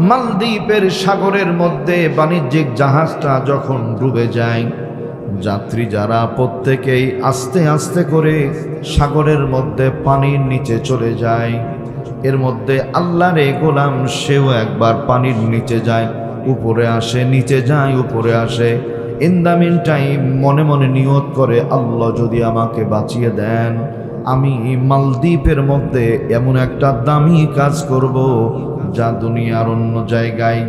মালদ্বীপের সাগরের মধ্যে বাণিজ্যিক জাহাজটা যখন ডুবে যায়, যাত্রী যারা প্রত্যেকেই আস্তে আস্তে করে সাগরের মধ্যে পানির নিচে চলে যায়। এর মধ্যে আল্লাহর গোলাম সেও একবার পানির নিচে যায়, উপরে আসে, নিচে যায়, উপরে আসে। ইন দ্য মিন টাইম মনে মনে নিয়ত করে, আল্লাহ যদি আমাকে বাঁচিয়ে দেন, আমি মালদ্বীপের মধ্যে এমন একটা দামি কাজ করব যা দুনিয়ার অন্য জায়গায়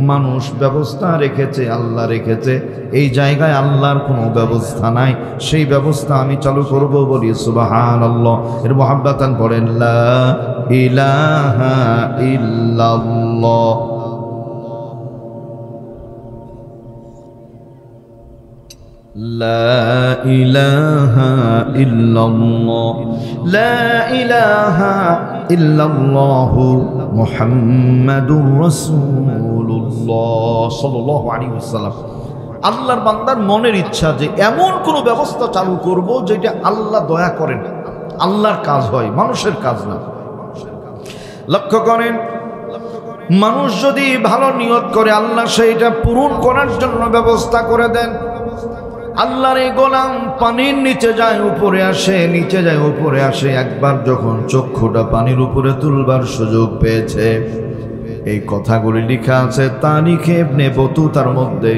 মানুষ ব্যবস্থা রেখেছে, আল্লাহ রেখেছে, এই জায়গায় আল্লাহর কোনো ব্যবস্থা নাই, সেই ব্যবস্থা আমি চালু করব। বলি সুবহানাল্লাহ। এর মুহাব্বাতান পড়েন লা ইলাহা ইল্লাল্লাহ। লা ইলাহা ইল্লাল্লাহ, লা ইলাহা ইল্লাল্লাহু মুহাম্মাদুর রাসূলুল্লাহ সাল্লাল্লাহু আলাইহি ওয়াসাল্লাম। আল্লাহর বান্দার মনের ইচ্ছা যে এমন কোনো ব্যবস্থা চালু করব যেটা আল্লাহ দয়া করেন, আল্লাহর কাজ হয়, মানুষের কাজ না। লক্ষ্য করেন, মানুষ যদি ভালো নিয়ত করে আল্লাহ সেইটা পূরণ করার জন্য ব্যবস্থা করে দেন। আল্লাহর এই গোলাম পানির নিচে যায়, উপরে আসে, নিচে যায়, উপরে আসে। একবার যখন চক্ষুটা পানির উপরে তুলবার সুযোগ পেয়েছে, এই কথাগুলি লেখা আছে তারিখে ইবনে বতুতার মধ্যে।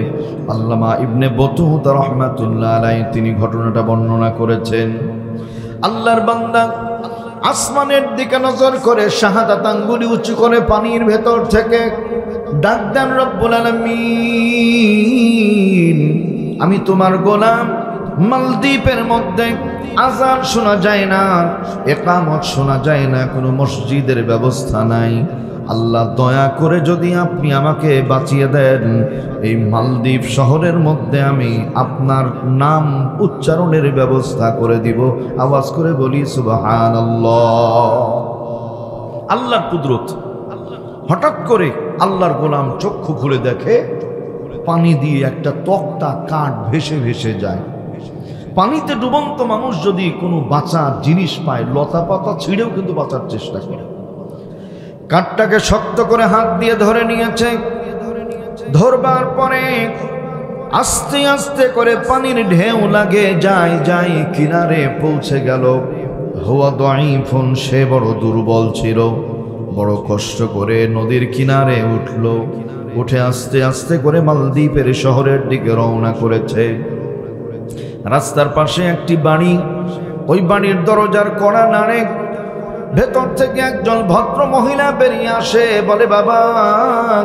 আল্লামা ইবনে বতুতা রাহমাতুল্লাহ আলাইহি তিনি ঘটনাটা বর্ণনা করেছেন। আল্লাহর বান্দা আসমানের দিকে নজর করে শাহাদাত আঙ্গুলি উঁচু করে পানির ভেতর থেকে ডাক দেন, রব্বুল আলামিন, আমি তোমার গোলাম। মালদ্বীপের মধ্যে আযান শোনা যায় না, ইকামত শোনা যায় না, কোনো মসজিদের ব্যবস্থা নাই। আল্লাহ দয়া করে যদি আপনি আমাকে বাঁচিয়ে দেন, এই মালদ্বীপ শহরের মধ্যে আমি আপনার নাম উচ্চারণের ব্যবস্থা করে দিব। আওয়াজ করে বলি সুবহানাল্লাহ। আল্লাহর কুদরত। হঠাৎ করে আল্লাহর গোলাম চক্ষু খুলে দেখে পানি দিয়ে একটা তক্তা কাঠ ভেসে ভেসে যায়। পানিতে ডুবন্ত মানুষ যদি কোনো বাঁচার জিনিস পায়, লতা পাতা ছিঁড়েও কিন্তু বাঁচার চেষ্টা করে। কাঠটাকে শক্ত করে হাত দিয়ে ধরে নিয়েছে। ধরবার পরে আস্তে আস্তে করে পানির ঢেউ লাগে, যায় যায়, কিনারে পৌঁছে গেল। হুয়া দাঈফুন, সে বড় দুর্বল ছিল, বড় কষ্ট করে নদীর কিনারে উঠল। উঠে আস্তে আস্তে করে মালদ্বীপের শহরের দিকে রওনা করেছে। রাস্তার পাশে একটি বাড়ি, ওই বাড়ির দরজার কড়া নাড়ে। ভেতর থেকে একজন ভদ্র মহিলা বেরিয়ে আসে, বলে, বাবা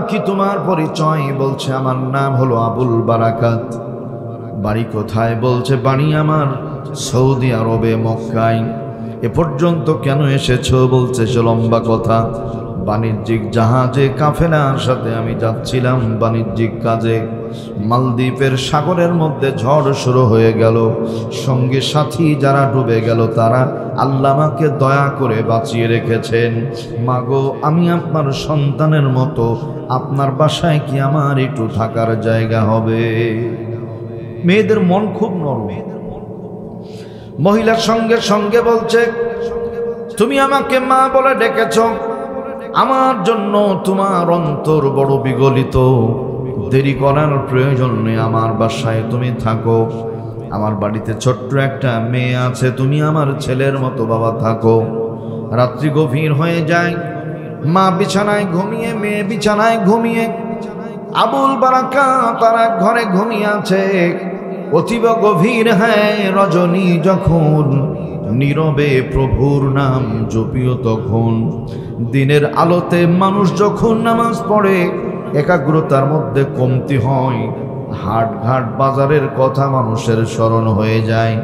কি তোমার পরিচয়? বলছে, আমার নাম হলো আবুল বারাকাত। বাড়ি কোথায়? বলছে, বাড়ি আমার সৌদি আরবে, মক্কায়। এ পর্যন্ত কেন এসেছো? বলছে, সে লম্বা কথা। বাণিজ্যিক জাহাজে কাফেলার সাথে আমি যাচ্ছিলাম বাণিজ্যিক কাজে। মালদ্বীপের সাগরের মধ্যে ঝড় শুরু হয়ে গেল, সঙ্গে সাথী যারা ডুবে গেল তারা আল্লাহ আমাকে দয়া করে বাঁচিয়ে রেখেছেন। মাগো, আমি আপনার সন্তানের মতো, আপনার বাসায় কি আমার একটু থাকার জায়গা হবে? মেয়েদের মন খুব নরম। মহিলার সঙ্গে সঙ্গে বলছে, তুমি আমাকে মা বলে ডেকেছ, আমার জন্য তোমার অন্তর বড় বিগলিত, দেরি করার প্রয়োজন নেই, আমার বাসায় তুমি থাকো। আমার বাড়িতে ছোট্ট একটা মেয়ে আছে, তুমি আমার ছেলের মতো বাবা থাকো। রাত্রি গভীর হয়ে যায়, মা বিছানায় ঘুমিয়ে, মেয়ে বিছানায় ঘুমিয়ে, আবুল বারাকাত তারা ঘরে ঘুমিয়ে আছে। অতীব গভীর রজনী যখন নীরবে প্রভুর নাম জপিও, তখন দিনের আলোতে মানুষ যখন নামাজ পড়ে একাগ্রতার মধ্যে কমতি হয়, হাটঘাট বাজারের কথা মানুষের স্মরণ হয়ে যায়।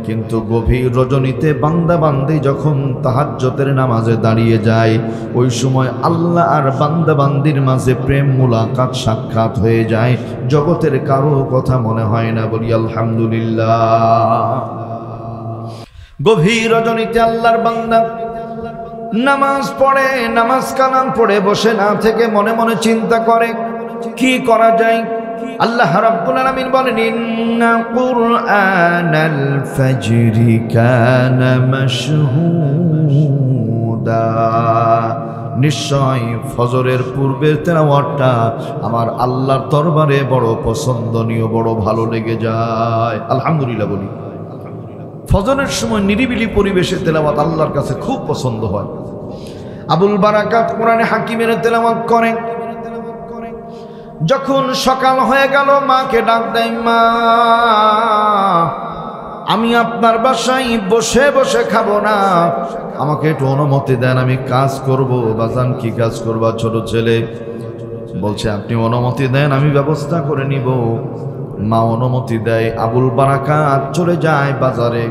কিন্তু গভীর রজনীতে বান্দা বান্দি যখন তাহাজ্জুদের নামাজে দাঁড়িয়ে যায়, ওই সময় আল্লাহ আর বান্দা বান্দির মাঝে প্রেম মুলাকাত সাক্ষাৎ হয়ে যায়। জগতের কারো কথা মনে হয় না, বলি আলহামদুলিল্লাহ। গভীর রজনীতে আল্লাহর বান্দা নামাজ পড়ে, নামাজ কালাম পড়ে বসে না থেকে মনে মনে চিন্তা করে কি করা যায়। আল্লাহ রাব্বুল আলামিন বলেন, ইন্না কুরআনাল ফাজরি কানা মাশহুদা, নিশ্চয় ফজরের পূর্বের তেলাওয়াতটা আমার আল্লাহর দরবারে বড় পছন্দনীয়, বড় ভালো লেগে যায়। আলহামদুলিল্লাহ বলি। ফজরের সময় নিরিবিলি পরিবেশে তেলাওয়াত আল্লাহর কাছে খুব পছন্দ হয়। আবুল বারাকাত কোরআনে হাকিমের তেলাওয়াত করেন। যখন সকাল হয়ে গেল, মাকে ডাক দেয়, মা আমি আপনার বাসায় বসে বসে খাবো না, আমাকে একটু অনুমতি দেন, আমি কাজ করব। বাজান কি কাজ করবা? ছোট ছেলে বলছে, আপনি অনুমতি দেন, আমি ব্যবস্থা করে নিব। মা অনুমতি দেয়। আবুল বারাকাত চলে যায় বাজারে।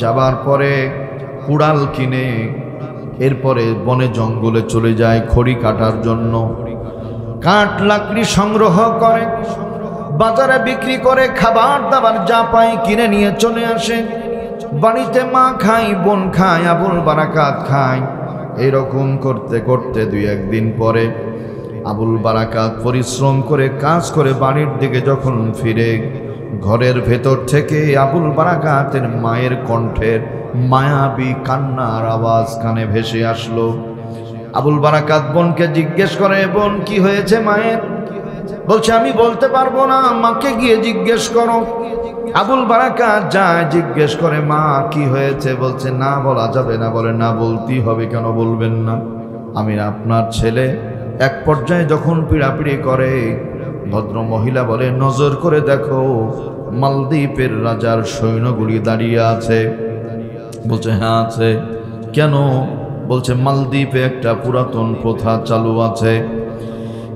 যাবার পরে কুড়াল কিনে এরপরে বনে জঙ্গলে চলে যায় খড়ি কাটার জন্য। কাঠ লাকড়ি সংগ্রহ করে, বাজারে বিক্রি করে, খাবার দাবার যা পায় কিনে নিয়ে চলে আসে। বাড়িতে মা খায়, বোন খায়, আবুল বারাকাত খায়। এরকম করতে করতে দুই একদিন পরে আবুল বারাকাত পরিশ্রম করে কাজ করে বাড়ির দিকে যখন ফিরে, ঘরের ভেতর থেকে আবুল বারাকাতের মায়ের কণ্ঠের মায়াবী কান্নার আওয়াজ কানে ভেসে আসলো। আবুল বারাকাত বোনকে জিজ্ঞেস করে, বোন কি হয়েছে মায়ের? বলছে, আমি বলতে পারবো না, মাকে গিয়ে জিজ্ঞেস করো। আবুল বারাকাত যায়, জিজ্ঞেস করে, মা কি হয়েছে? বলছে, না বলা যাবে না। বলে, না বলতেই হবে, কেন বলবেন না? আমি আপনার ছেলে। এক পর্যায়ে যখন পিড়াপিড়ি করে, ভদ্র মহিলা বলে, নজর করে দেখো, মালদ্বীপের রাজার সৈন্যগুলি দাঁড়িয়ে আছে। বলছে, হ্যাঁ আছে। কেন? বলছে, মালদ্বীপে একটা পুরাতন প্রথা চালু আছে।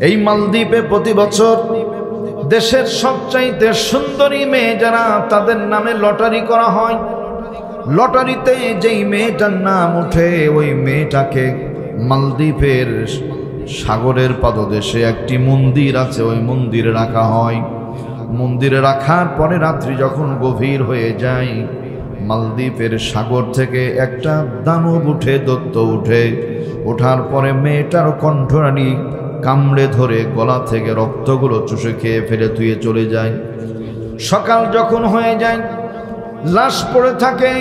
এই মালদ্বীপে প্রতি বছর দেশের সবচাইতে সুন্দরী মেয়ে যারা, তাদের নামে লটারি করা হয়। লটারিতে যেই মেয়েটার নাম ওঠে, ওই মেয়েটাকে মালদ্বীপের সাগরের পাদদেশে একটি মন্দির আছে, ওই মন্দিরে রাখা হয়। মন্দিরে রাখার পরে রাত্রি যখন গভীর হয়ে যায়, মালদ্বীপের সাগর থেকে একটা দানব উঠে, দৈত্য উঠে। ওঠার পরে মেয়েটার কণ্ঠরানি কামড়ে ধরে গলা থেকে রক্তগুলো চুষে খেয়ে ফেলে ধুয়ে চলে যায়। সকাল যখন হয়ে যায়, লাশ পড়ে থাকে।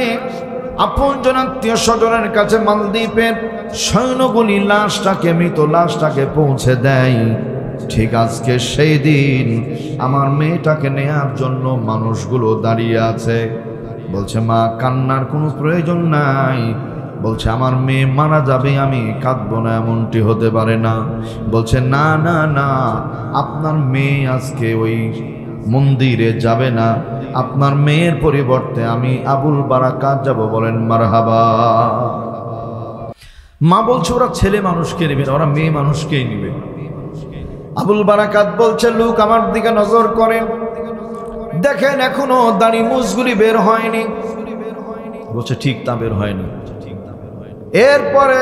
আপনজন আত্মীয় স্বজনের কাছে মালদ্বীপের সৈন্যগুলি লাশটাকে, মৃত লাশটাকে পৌঁছে দেয়। ঠিক আজকে সেই দিন আমার মেয়েটাকে নেয়ার জন্য মানুষগুলো দাঁড়িয়ে আছে। বলছে, মা কান্নার কোনো প্রয়োজন নাই। বলছে, আমার মেয়ে মারা যাবে, আমি কাঁদবো না, এমনটি হতে পারে না। বলছে, না না না, আপনার মেয়ে আজকে ওই মন্দিরে যাবে না, আপনার মেয়ের পরিবর্তে আমি আবুল বারাকাত যাব। বলেন মারহাবা। মা বলছে, ওরা ছেলে মানুষকে নেবে না, ওরা মেয়ে মানুষকেই নেবে। আবুল বারাকাত বলছে, লোক আমার দিকে নজর করেন, দেখেন এখনো দাড়ি মুছগুলি বের হয়নি। বলছে, ঠিক তা বের হয়নি। এরপরে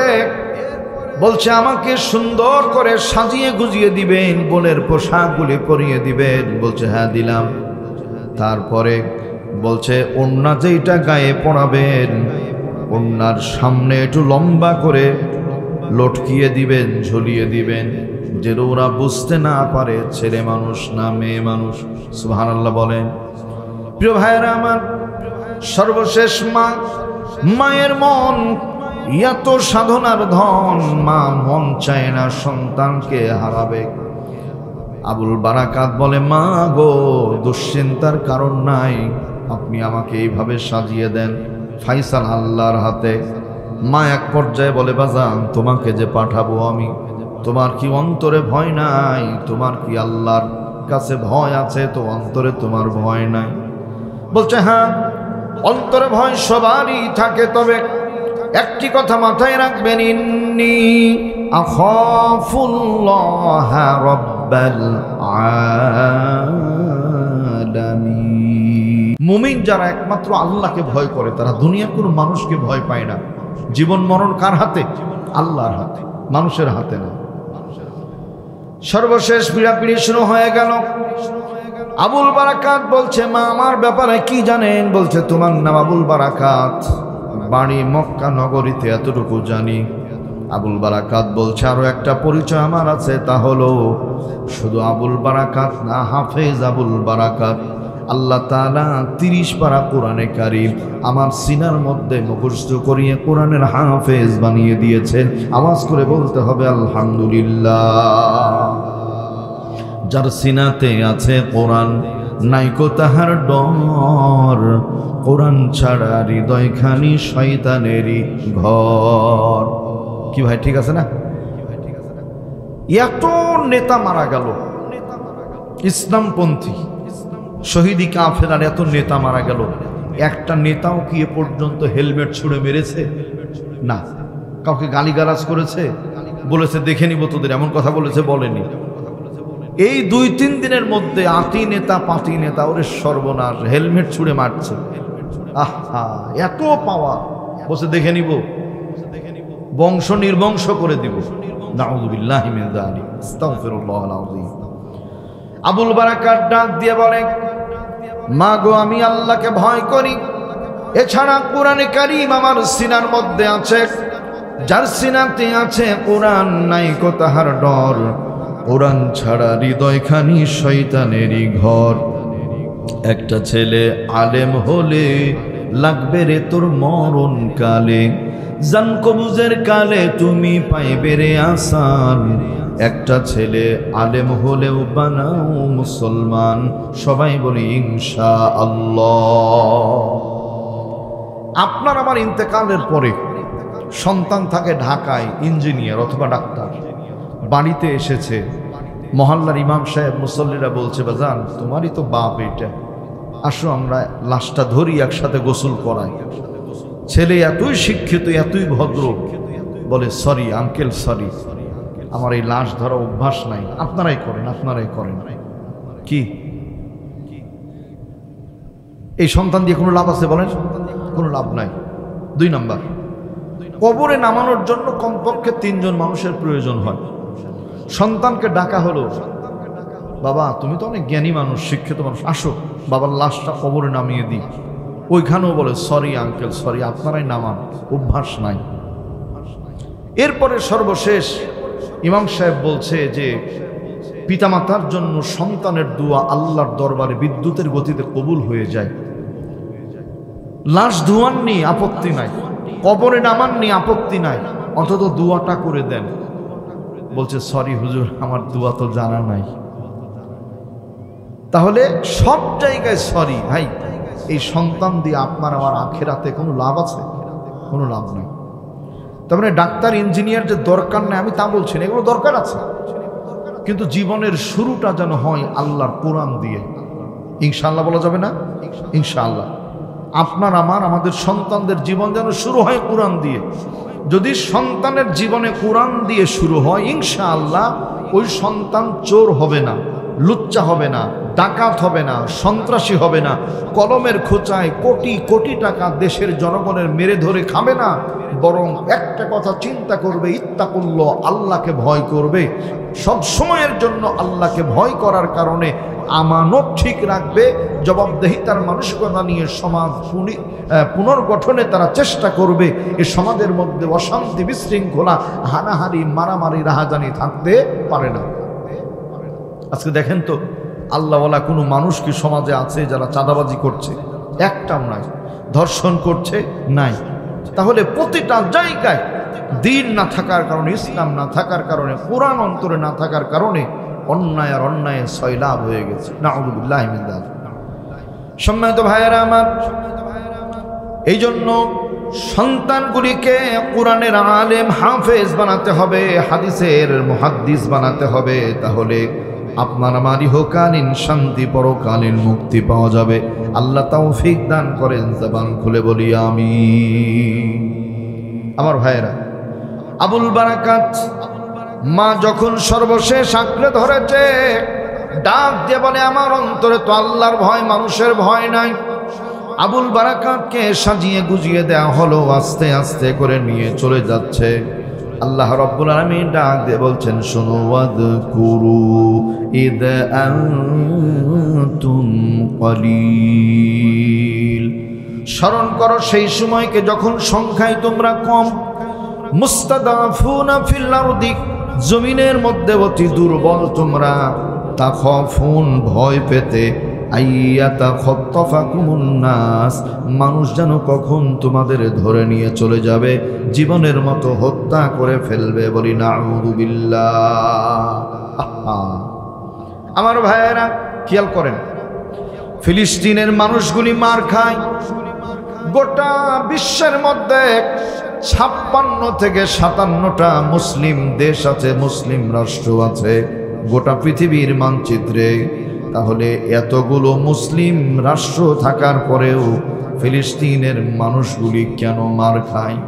বলছে আমাকে সুন্দর করে সাজিয়ে গুজিয়ে দিবেন, বোনের পোশাকগুলি পরিয়ে দিবেন। বলছে হ্যাঁ দিলাম। তারপরে বলছে ওড়না যেইটা গায়ে পরাবেন, ওড়নার সামনে একটু লম্বা করে লটকিয়ে দিবেন, ঝুলিয়ে দিবেন, যেন ওরা বুঝতে না পারে ছেলে মানুষ না মেয়ে মানুষ। সুবহানাল্লাহ বলেন। প্রিয় ভাইয়েরা আমার, সর্বশেষ মায়ের মন এত সাধনার ধন, মা মন চায় না সন্তানকে হারাবে। আবুল বারাকাত বলে মা গো, দুশ্চিন্তার কারণ নাই, আপনি আমাকে এইভাবে সাজিয়ে দেন, ফাইসাল আল্লাহর হাতে। মা এক পর্যায়ে বলে বাজান, তোমাকে যে পাঠাবো আমি, তোমার কি অন্তরে ভয় নাই? তোমার কি আল্লাহর কাছে ভয় আছে? তো অন্তরে তোমার ভয় নাই? বলছে হ্যাঁ, অন্তরে ভয় সবারই থাকে, তবে একটি কথা মাথায় রাখবেন, ইন্নী আখাফুল্লাহ রাব্বাল আলামিন। মুমিন যারা একমাত্র আল্লাহকে ভয় করে, তারা দুনিয়ার কোনো মানুষকে ভয় পায় না। জীবন মরণ কার হাতে? আল্লাহর হাতে, মানুষের হাতে না। সর্বশেষ পীড়াপিড়ি শুরু হয়ে গেল। আবুল বারাকাত বলছে মা আমার ব্যাপারে কি জানেন? বলছে তোমার নাম আবুল বারাকাত, বাড়ি মক্কা নগরীতে, এতটুকু জানি। আবুল বারাকাত বলছে আরো একটা পরিচয় আমার আছে, তা হলো শুধু আবুল বারাকাত না, হাফেজ আবুল বারাকাত। আল্লাহ তাআলা 30 পারা কোরআনে কারীম আমার সিনার মধ্যে মুখস্থ করিয়ে কোরআনের হাফেজ বানিয়ে দিয়েছেন। আওয়াজ করে বলতে হবে আলহামদুলিল্লাহ। যার সিনাতে আছে কোরআন, নাইকো তাহার ডর, কোরআন ছাড়া হৃদয়খানি শয়তানেরই ঘর। কি ভাই ঠিক আছে না? এত নেতা মারা গেল, ইসলামপন্থী শহীদি কাফেলার এত নেতা মারা গেল, একটা নেতাও কি এ পর্যন্ত হেলমেট ছুঁড়ে মেরেছে? না। কাউকে গালিগালাজ করেছে? বলেছে দেখে নিব তোদের, এমন কথা বলেছে? বলেনি। এই 2-3 দিনের মধ্যে আতি নেতা পাতি নেতা, ওরে সর্বনাশ, হেলমেট ছুঁড়ে মারছে। আহা, এত পাওয়া, বসে দেখে নিব, বংশ নির্বংশ করে দিব। নাউযুবিল্লাহি মিন যালিক, আস্তাগফিরুল্লাহল আযীম। আবুল বারাকাত ডাক দিয়ে বলে মা গো, আমি আল্লাহকে ভয় করি, এছাড়া কোরআনে কারীম আমার সিনার মধ্যে আছে। যার সিনাতে আছে কোরআন, নাই কো তাহার ডর, কোরআন ছাড়া হৃদয়খানি শয়তানেরই ঘর। একটা ছেলে আলেম হলে লাগবে রে তোর মরণ কালে, জান কবুজের কালে তুমি পাইবে রে আসান। একটা ছেলে আলেম হলেও বানাও মুসলমান, সবাই বলি ইনশাআল্লাহ। আপনার আমার ইন্তেকালের পরে সন্তান থাকে ঢাকায়, ইঞ্জিনিয়ার অথবা ডাক্তার, বাড়িতে এসেছে, মহল্লার ইমাম সাহেব মুসল্লিরা বলছে বাজান তোমারই তো বাপ এটা, আসো আমরা লাশটা ধরি, একসাথে গোসল করাই। ছেলে এতই শিক্ষিত, এতই ভদ্র, বলে সরি আঙ্কেল, সরি, আমার এই লাশ ধরা অভ্যাস নাই, আপনারাই করেন, আপনারাই করেন। কি এই সন্তান দিয়ে কোনো লাভ আছে বলেন? কোনো লাভ নাই। 2 নাম্বার, কবরে নামানোর জন্য কমপক্ষে 3 জন মানুষের প্রয়োজন হয়। সন্তানকে ডাকা হলো, বাবা তুমি তো অনেক জ্ঞানী মানুষ, শিক্ষিত মানুষ, আসো বাবার লাশটা কবরে নামিয়ে দিই। ওইখানেও বলে সরি আঙ্কেল, সরি, আপনারাই নামান, অভ্যাস নাই। এরপরে সর্বশেষ ইমাম সাহেব বলছে যে পিতামাতার জন্য সন্তানের দোয়া আল্লাহর দরবারে বিদ্যুতের গতিতে কবুল হয়ে যায়। লাশ ধোয়াননি, আপত্তি নাই, কবরে নামাননি, আপত্তি নাই, অন্তত দোয়াটা করে দেন। বলছে সরি হুজুর, আমার দোয়া তো জানা নাই। তাহলে সব জায়গায় সরি ভাই। এই সন্তান দিয়ে আপনার আমার আখিরাতে কোনো লাভ আছে? কোনো লাভ নেই। তার মানে ডাক্তার ইঞ্জিনিয়ার যে দরকার নেই আমি তা বলছি না, এগুলো দরকার আছে, কিন্তু জীবনের শুরুটা যেন হয় আল্লাহর কোরআন দিয়ে। ইনশাআল্লাহ বলা যাবে না? ইনশাআল্লাহ। আপনার আমার, আমাদের সন্তানদের জীবন যেন শুরু হয় কোরআন দিয়ে। যদি সন্তানের জীবনে কোরআন দিয়ে শুরু হয়, ইনশাআল্লাহ ওই সন্তান চোর হবে না, লুচ্চা হবে না, ডাকাত হবে না, সন্ত্রাসী হবে না, কলমের খোঁচায় কোটি কোটি টাকা দেশের জনগণের মেরে ধরে খাবে না, বরং একটা কথা চিন্তা করবে, ইত্তাকুল্লাহ, আল্লাহকে ভয় করবে। সব সময়ের জন্য আল্লাহকে ভয় করার কারণে আমানত ঠিক রাখবে, জবাবদেহিতার মানসিকতা নিয়ে সমাজ পুনর্গঠনে তারা চেষ্টা করবে। এ সমাজের মধ্যে অশান্তি, বিশৃঙ্খলা, হানাহানি, মারামারি, রাহাজানি থাকতে পারে না। আজকে দেখেন তো, আল্লাহওয়ালা কোনো মানুষ কি সমাজে আছে যারা চাঁদাবাজি করছে? একটাও নাই। ধর্ষণ করছে? নাই। তাহলে প্রতিটা জায়গায় দিন না থাকার কারণে, ইসলাম না থাকার কারণে, কোরআন অন্তরে না থাকার কারণে অন্যায় আর অন্যায় সয়লাভ হয়ে গেছে। নাউযুবিল্লাহ মিন যালিক। সম্মানিত ভাইয়েরা আমার, এই জন্য সন্তানগুলিকে কোরআনের আলেম, হাফেজ বানাতে হবে, হাদিসের মুহাদ্দিস বানাতে হবে। তাহলে আপনার আমার ইহকালীন শান্তি, পরকালীন মুক্তি পাওয়া যাবে। আল্লাহ তৌফিক দান করেন। জবান খুলে বলি আমিন। আমার ভাইয়েরা, আবুল বারাকাত মা যখন সর্বশেষ আঁকড়ে ধরেছে, ডাক দিয়ে বলে, আমার অন্তরে তো আল্লাহর ভয়, মানুষের ভয় নাই। আবুল বারাকাতকে সাজিয়ে গুজিয়ে দেওয়া হলো, আস্তে আস্তে করে নিয়ে চলে যাচ্ছে। আল্লাহ রাব্বুল আলামিন ডাক দিয়ে বলছেন, শোনো, ওয়াযকুরু ইদ আনতুম কলিল, স্মরণ করো সেই সময়কে যখন সংখ্যায় তোমরা কম, মুস্তাদাফুনা ফিল আরদি, জমিনের মধ্যে অতি দুর্বল তোমরা, তাখাফুন, ভয় পেতে, আইয়াতাখাত্তাফাকুমুন নাস, মানুষ যেন কখন তোমাদের ধরে নিয়ে চলে যাবে, জীবনের মতো হত্যা করে ফেলবে। বলি নাউযু বিল্লাহ। আমার ভাইয়েরা খেয়াল করেন, ফিলিস্তিনের মানুষগুলি মার খায়। গোটা বিশ্বের মধ্যে 56 থেকে 57টা মুসলিম দেশ আছে, মুসলিম রাষ্ট্র আছে গোটা পৃথিবীর মানচিত্রে। তাহলে এতগুলো মুসলিম রাষ্ট্র থাকার পরেও ফিলিস্তিনের মানুষগুলি কেন মার খায়?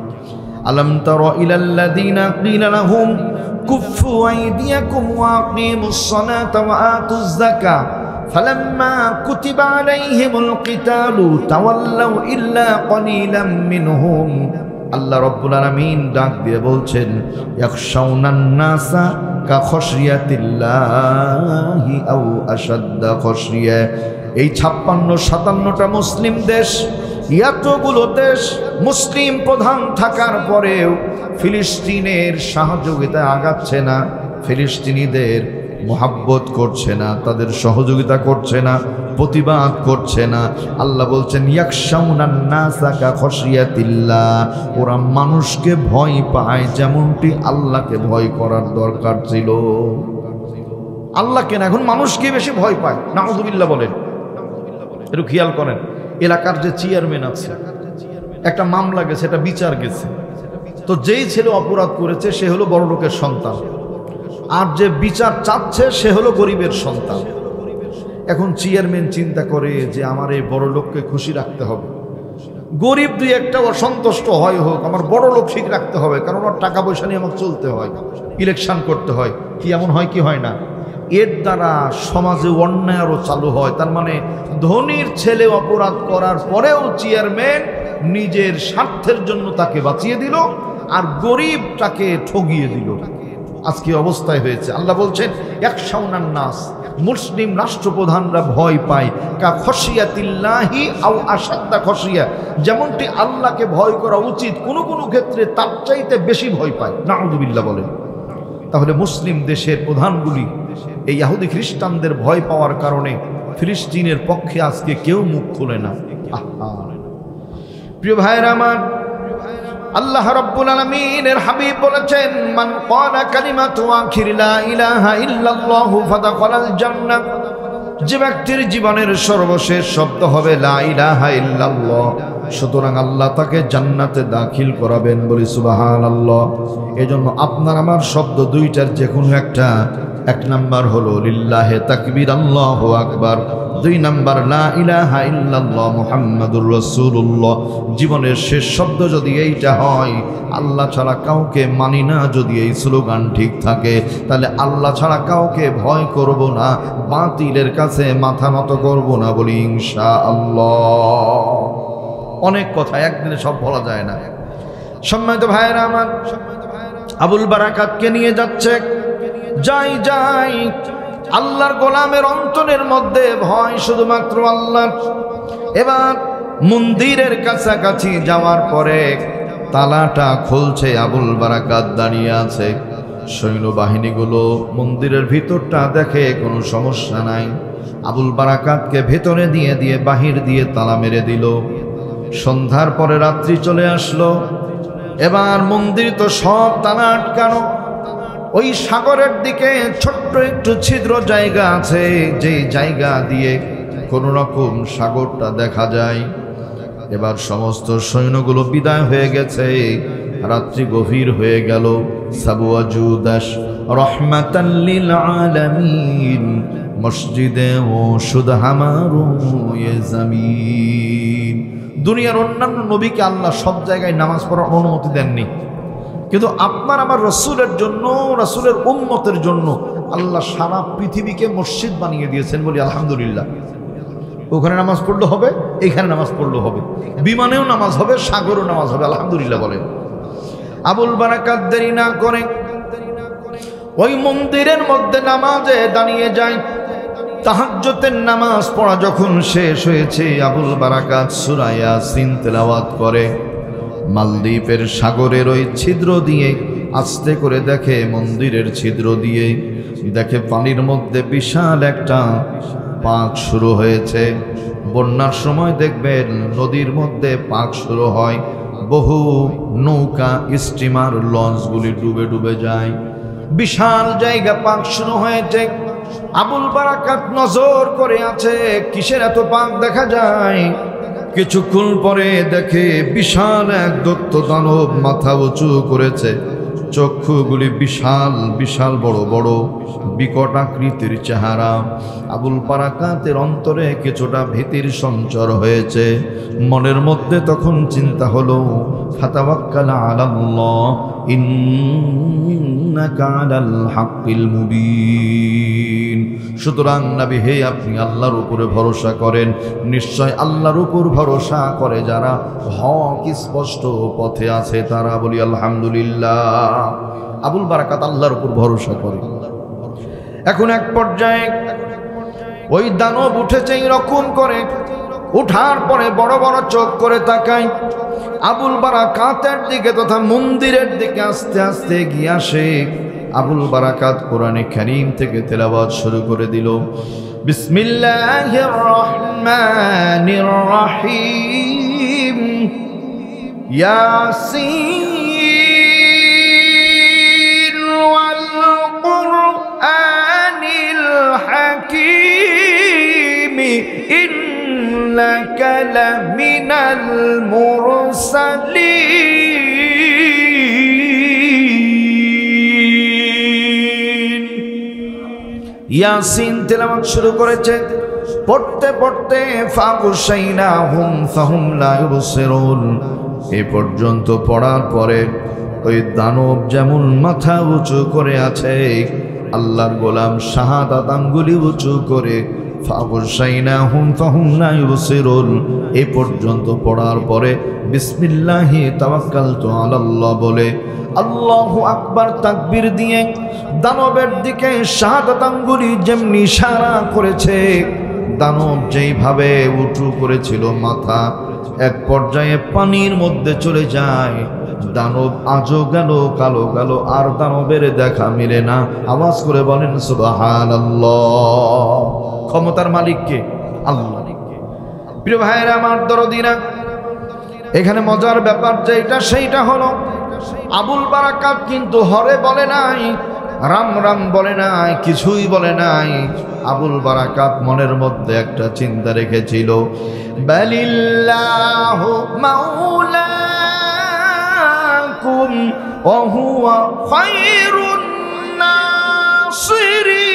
আলাম তারা ইলাল্লাযীনা ক্বিলা লাহুম কুফফু আইদিয়াকুম ওয়া আকিমুস সালাতা ওয়া আতুজ যাকাত ফালাম্মা কুতিবা আলাইহিমুল কিতালু তাওয়াল্লাউ ইল্লা কলিলাম মিনহুম। আল্লাহ রাব্বুল আলামিন ডাক দিয়ে বলছেন, ইয়াখশাউনান নাসা কা খশিয়াতিল্লাহি আও আশাদ্দা খশিয়া। এই 56-57টা মুসলিম দেশ, এতগুলো দেশ মুসলিম প্রধান থাকার পরেও ফিলিস্তিনের সহযোগিতা আগাচ্ছে না, ফিলিস্তিনিদের মোহাব্বত করছে না, তাদের সহযোগিতা করছে না, প্রতিবাদ করছে না। আল্লাহ বলছেন, ইয়াখশাউনান নাসা কা খশিয়াতিল্লাহ, ওরা মানুষকে ভয় পায় যেমনটি আল্লাহকে ভয় করার দরকার ছিল। আল্লাহকে না, এখন মানুষকে বেশি ভয় পায়। নাউযুবিল্লাহ বলেন। একটু খেয়াল করেন, এলাকার যে চেয়ারম্যান আছে, একটা মামলা গেছে, একটা বিচার গেছে, তো যেই ছেলে অপরাধ করেছে সে হলো বড় লোকের সন্তান, আর যে বিচার চাচ্ছে সে হলো গরিবের সন্তান। এখন চেয়ারম্যান চিন্তা করে যে আমার এই বড় লোককে খুশি রাখতে হবে, গরিব দুই একটা অসন্তুষ্ট হয় হোক, আমার বড় লোক ঠিক রাখতে হবে, কারণ ওর টাকা পয়সা নিয়ে আমাকে চলতে হয়, ইলেকশন করতে হয়। কি এমন হয় কি হয় না? এর দ্বারা সমাজে অন্যায় আরও চালু হয়। তার মানে ধনীর ছেলে অপরাধ করার পরেও চেয়ারম্যান নিজের স্বার্থের জন্য তাকে বাঁচিয়ে দিল, আর গরিবটাকে ঠগিয়ে দিল। আজকে অবস্থায় হয়েছে। আল্লাহ বলছেন, ইয়াখশাউনান নাস, মুসলিম রাষ্ট্রপ্রধানরা ভয় পায় কা খশিয়াতিল্লাহি আও আশাদ্দা খশিয়া, যেমনটি আল্লাহকে ভয় করা উচিত কোনো কোনো ক্ষেত্রে তার চাইতে বেশি ভয় পায়। নাউযুবিল্লাহ বলেন। তাহলে মুসলিম দেশের প্রধানগুলি এই ইহুদি খ্রিস্টানদের ভয় পাওয়ার কারণে ফিলিস্তিনের পক্ষে আজকে কেউ মুখ খোলে না। প্রিয় ভাইরা আমার, আল্লাহ রাব্বুল আলামিনের হাবিব বলেছেন, মান ক্বালা কালিমাতু আখির লা ইলাহা ইল্লাল্লাহু ফাদাখালাল জান্নাহ, যে ব্যক্তির জীবনের সর্বশেষ শব্দ হবে লা ইলাহা ইল্লাল্লাহ, সুতরাং আল্লাহ তাকে জান্নাতে দাখিল করাবেন। বলি সুবহানাল্লাহ। এজন্য আপনার আমার শব্দ দুইটার যে কোনো একটা, এক নাম্বার হলো লিল্লাহে তাকবীর, আল্লাহু আকবার, 2 নাম্বার লা ইলাহা ইল্লাল্লাহ মুহাম্মাদুর রাসূলুল্লাহ। জীবনের শেষ শব্দ যদি এইটা হয়, আল্লাহ ছাড়া কাউকে মানি না, যদি এই স্লোগান ঠিক থাকে, তাহলে আল্লাহ ছাড়া কাউকে ভয় করব না, বাতিলের কাছে মাথা নত করব না, বলি ইনশাআল্লাহ। অনেক কথা একদিনে সব বলা যায় না। সম্মানিত ভাইয়েরা আমার, আবুল বারাকাতকে নিয়ে যাচ্ছে, যাই আল্লাহর গোলামের অন্তরের মধ্যে ভয় শুধুমাত্র আল্লাহ। এবার মন্দিরের কাছাকাছি যাওয়ার পরে তালাটা খুলছে, আবুল বারাকাত দাঁড়িয়ে আছে। সৈন্যবাহিনীগুলো মন্দিরের ভিতরটা দেখে কোনো সমস্যা নাই, আবুল বারাকাতকে ভেতরে দিয়ে বাহির দিয়ে তালা মেরে দিল। সন্ধ্যার পরে রাত্রি চলে আসলো। এবার মন্দির তো সব তালা আটকানো। ওই সাগরের দিকে ছোট্ট একটু ছিদ্র জায়গা আছে, যেই জায়গা দিয়ে কোনো রকম সাগরটা দেখা যায়। এবার সমস্ত সৈন্যগুলো বিদায় হয়ে গেছে, রাত্রি গভীর হয়ে গেল। সাবুয়া জুদাস রহমাতাল লিল আলামিন মসজিদে ও শুধু হামারু ইয়ে জামিন। দুনিয়ার অন্যান্য নবীকে আল্লাহ সব জায়গায় নামাজ পড়ার অনুমতি দেননি, কিন্তু আপনার আমার রসুলের জন্য, রসুলের উম্মতের জন্য আল্লাহ সারা পৃথিবীকে মসজিদ বানিয়ে দিয়েছেন, বলি আলহামদুলিল্লাহ। ওখানে নামাজ পড়লে হবে, এইখানে নামাজ পড়লে হবে, বিমানেও নামাজ হবে, সাগরেও নামাজ হবে, আলহামদুলিল্লাহ বলেন। আবুল বারাকাত দেরি না করে ওই মন্দিরের মধ্যে নামাজে দাঁড়িয়ে যায়। তাহাজ্জুদের নামাজ পড়া যখন শেষ হয়েছে, আবুল বারাকাত সূরা ইয়াসিন তেলাওয়াত করে। মালদ্বীপের সাগরের ওই ছিদ্র দিয়ে আস্তে করে দেখে, মন্দিরের ছিদ্র দিয়ে দেখে পানির মধ্যে বিশাল একটা পাক শুরু হয়েছে। বন্যার সময় দেখবেন নদীর মধ্যে পাক শুরু হয়, বহু নৌকা, স্টিমার, লঞ্চগুলি ডুবে ডুবে যায়। বিশাল জায়গা পাক শুরু হয়েছে। আবুল বারাকাত নজর করে আছে, কিসের এত পাক দেখা যায়। কিছুক্ষণ পরে দেখে বিশাল এক দৈত্য দানব মাথা উঁচু করেছে, চক্ষুগুলি বিশাল বিশাল বড় বড়, বিকট আকৃতির চেহারা। আবুল বারাকাতের অন্তরে কিছুটা ভীতির সঞ্চার হয়েছে। মনের মধ্যে তখন চিন্তা হলো, ফাতাওয়াক্কাল আলাল্লাহ ইন্নাকা আলাল হাক্কিল মুবিন। সুতরাং নবী হে, আপনি আল্লাহর উপরে ভরসা করেন। নিশ্চয় আল্লাহর উপর ভরসা করে যারা হক স্পষ্ট পথে আছে তারা, বলি আলহামদুলিল্লাহ। আবুল বারাকাত আল্লাহর উপর ভরসা করে। এখন এক পর্যায়ে ওই দানব উঠেছে এরকম করে, উঠার পরে বড় বড় চোখ করে তাকায় আবুল বারাকাতের দিকে তথা মন্দিরের দিকে। আস্তে আস্তে এগিয়ে আসে। আবুল বারাকাত কোরআনে কারীম থেকে তেলাওয়াত শুরু করে দিল, বিসমিল্লাহির রহমানির রহিম, ইয়াসিন ওয়াল কুরআনিল হাকীম ইন্নাকা লামিনাল মুরসালিন। ইয়াসিন তেলাওয়াত শুরু করেছে। পড়তে পড়তে ফাগুশাইনাহুম ফাহুম লা ইউবসিরুন, এই পর্যন্ত পড়ার পরে ওই দানব যেমন মাথা উঁচু করে আছে, আল্লাহর গোলাম শাহাদাত আঙ্গুলি উঁচু করে ফাগুশাইনাহুম ফাহুম লা ইউবসিরুন এই পর্যন্ত পড়ার পরে বিসমিল্লাহি তাওয়াক্কালতু আলাল্লাহ বলে আল্লাহু আকবার তাকবীর দিয়ে দানবের দিকে শাহাদাত আঙ্গুলি যেমনি ইশারা করেছে, দানব যেইভাবে উঁচু করেছিল মাথা, এক পর্যায়ে পানির মধ্যে চলে যায়। দানব আজও গেল, কালো গেল, আর দানবের দেখা মিলে না। আওয়াজ করে বলেন সুবহানাল্লাহ। ক্ষমতার মালিক কে? আল্লাহ। প্রিয় ভাইয়েরা আমার দরদিরা, এখানে মজার ব্যাপার যেটা সেইটা হলো আবুল বারাকাত কিন্তু হরে বলে নাই, রাম রাম বলে নাই, কিছুই বলে নাই। আবুল বারাকাত মনের মধ্যে একটা চিন্তা রেখেছিল, বালিল্লাহু মাওলাকুম ওয়া হুয়া খায়রুন নাসিরিন।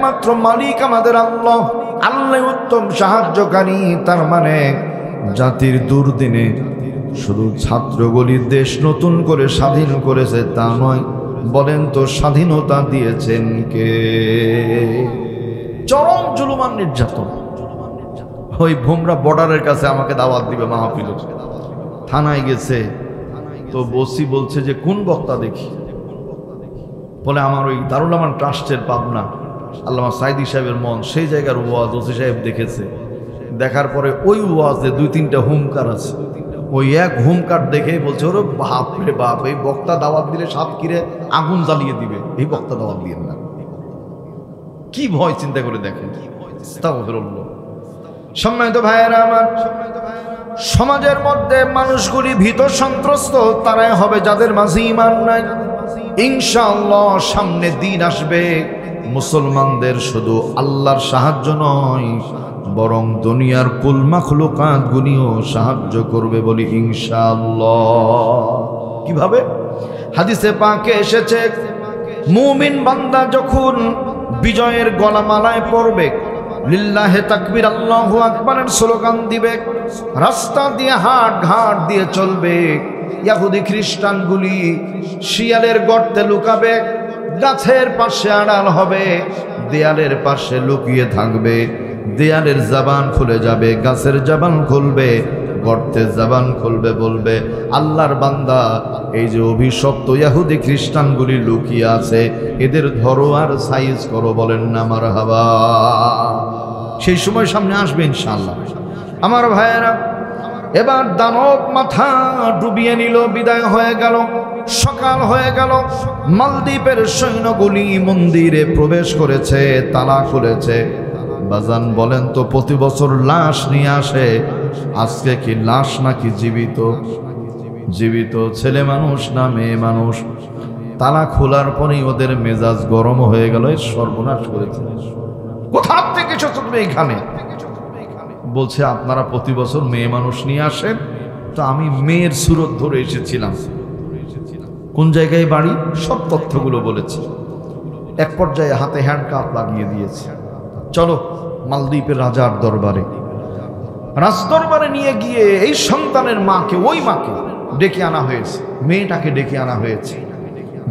একমাত্র মালিক আমাদের আল্লাহ, আল্লাহ উত্তম সাহায্যকারী। তার মানে জাতির দুর্দিনে শুধু ছাত্রগুলির দেশ নতুন করে স্বাধীন করেছে তা নয়, বলেন তো স্বাধীনতা দিয়েছেন কে? চরম জুলুমান নির্যাতন। ওই ভোমরা বর্ডারের কাছে আমাকে দাওয়াত দিবে মাহফিলের, থানায় গেছে তো বসি বলছে যে কোন বক্তা দেখি, বলে আমার ওই দারুল আমান ট্রাস্টের পাবনা আল্লামা সাইদি সাহেবের মন, সেই জায়গার ওয়াজ ওসি সাহেব দেখেছে। দেখার পরে ওই ওয়াজে 2-3টা হুমকার আছে, ওই এক হুমকার দেখেই বলছে ওরে বাপ রে বাপ, এই বক্তা দাওয়াত দিলে সাতক্ষীরে আগুন জ্বালিয়ে দিবে, এই বক্তা দাওয়াত দিয়েন না। কি ভয় চিন্তা করে দেখেন। সম্মানিত ভাইয়েরা আমার, সমাজের মধ্যে মানুষগুলি ভীত সন্ত্রস্ত তারাই হবে যাদের মাঝে ঈমান নাই। ইনশাআল্লাহ সামনে দিন আসবে, মুসলমানদের শুধু আল্লাহর সাহায্য নয় বরং দুনিয়ার কুল মাখলুকাত গুনিও সাহায্য করবে বলি ইনশাআল্লাহ। কিভাবে? হাদিসে পাকে এসেছে, মুমিন বান্দা যখন বিজয়ের গলামালায় পড়বে, লিল্লাহে তাকবীর আল্লাহু আকবারের স্লোগান দিবে, রাস্তা দিয়ে হাট ঘাট দিয়ে চলবে, ইহুদি খ্রিস্টানগুলি শিয়ালের গর্তে লুকাবে, গাছের পাশে আড়াল হবে, দেয়ালের পাশে লুকিয়ে থাকবে, দেয়ালের জবান খুলে যাবে, গাছের জবান খুলবে, গর্তের জবান খুলবে, বলবে আল্লাহর বান্দা এই যে অভিশপ্ত ইহুদি খ্রিস্টানগুলি লুকিয়ে আছে এদের ধরো আর সাইজ করো, বলেন না মারহাবা। সেই সময় সামনে আসবে ইনশাআল্লাহ। আমার ভাইয়েরা, এবার দানব মাথা ডুবিয়ে নিল, বিদায় হয়ে গেল, সকাল হয়ে গেল। মালদ্বীপের সৈন্যগুলি মন্দিরে প্রবেশ করেছে, তালা খুলেছে। বাজান বলেন তো প্রতি বছর লাশ নিয়ে আসে, আজকে কি লাশ নাকি জীবিত? জীবিত ছেলে মানুষ না মেয়ে মানুষ? তালা খোলার পরেই ওদের মেজাজ গরম হয়ে গেল, সর্বনাশ করেছে। কোথা থেকে এসেছো তুমি এখানে? বলছে আপনারা প্রতি বছর মেয়ে মানুষ নিয়ে আসেন, তো আমি মেয়ের সুরত ধরে এসেছিলাম। কোন জায়গায় বাড়ি সব তথ্যগুলো বলেছে। এক পর্যায়ে হাতে হ্যান্ডকাপ লাগিয়ে দিয়েছে, চলো মালদ্বীপের রাজার দরবারে। রাজদরবারে নিয়ে গিয়ে এই সন্তানের মাকে, ওই মাকে ডেকে আনা হয়েছে, মেয়েটাকে ডেকে আনা হয়েছে।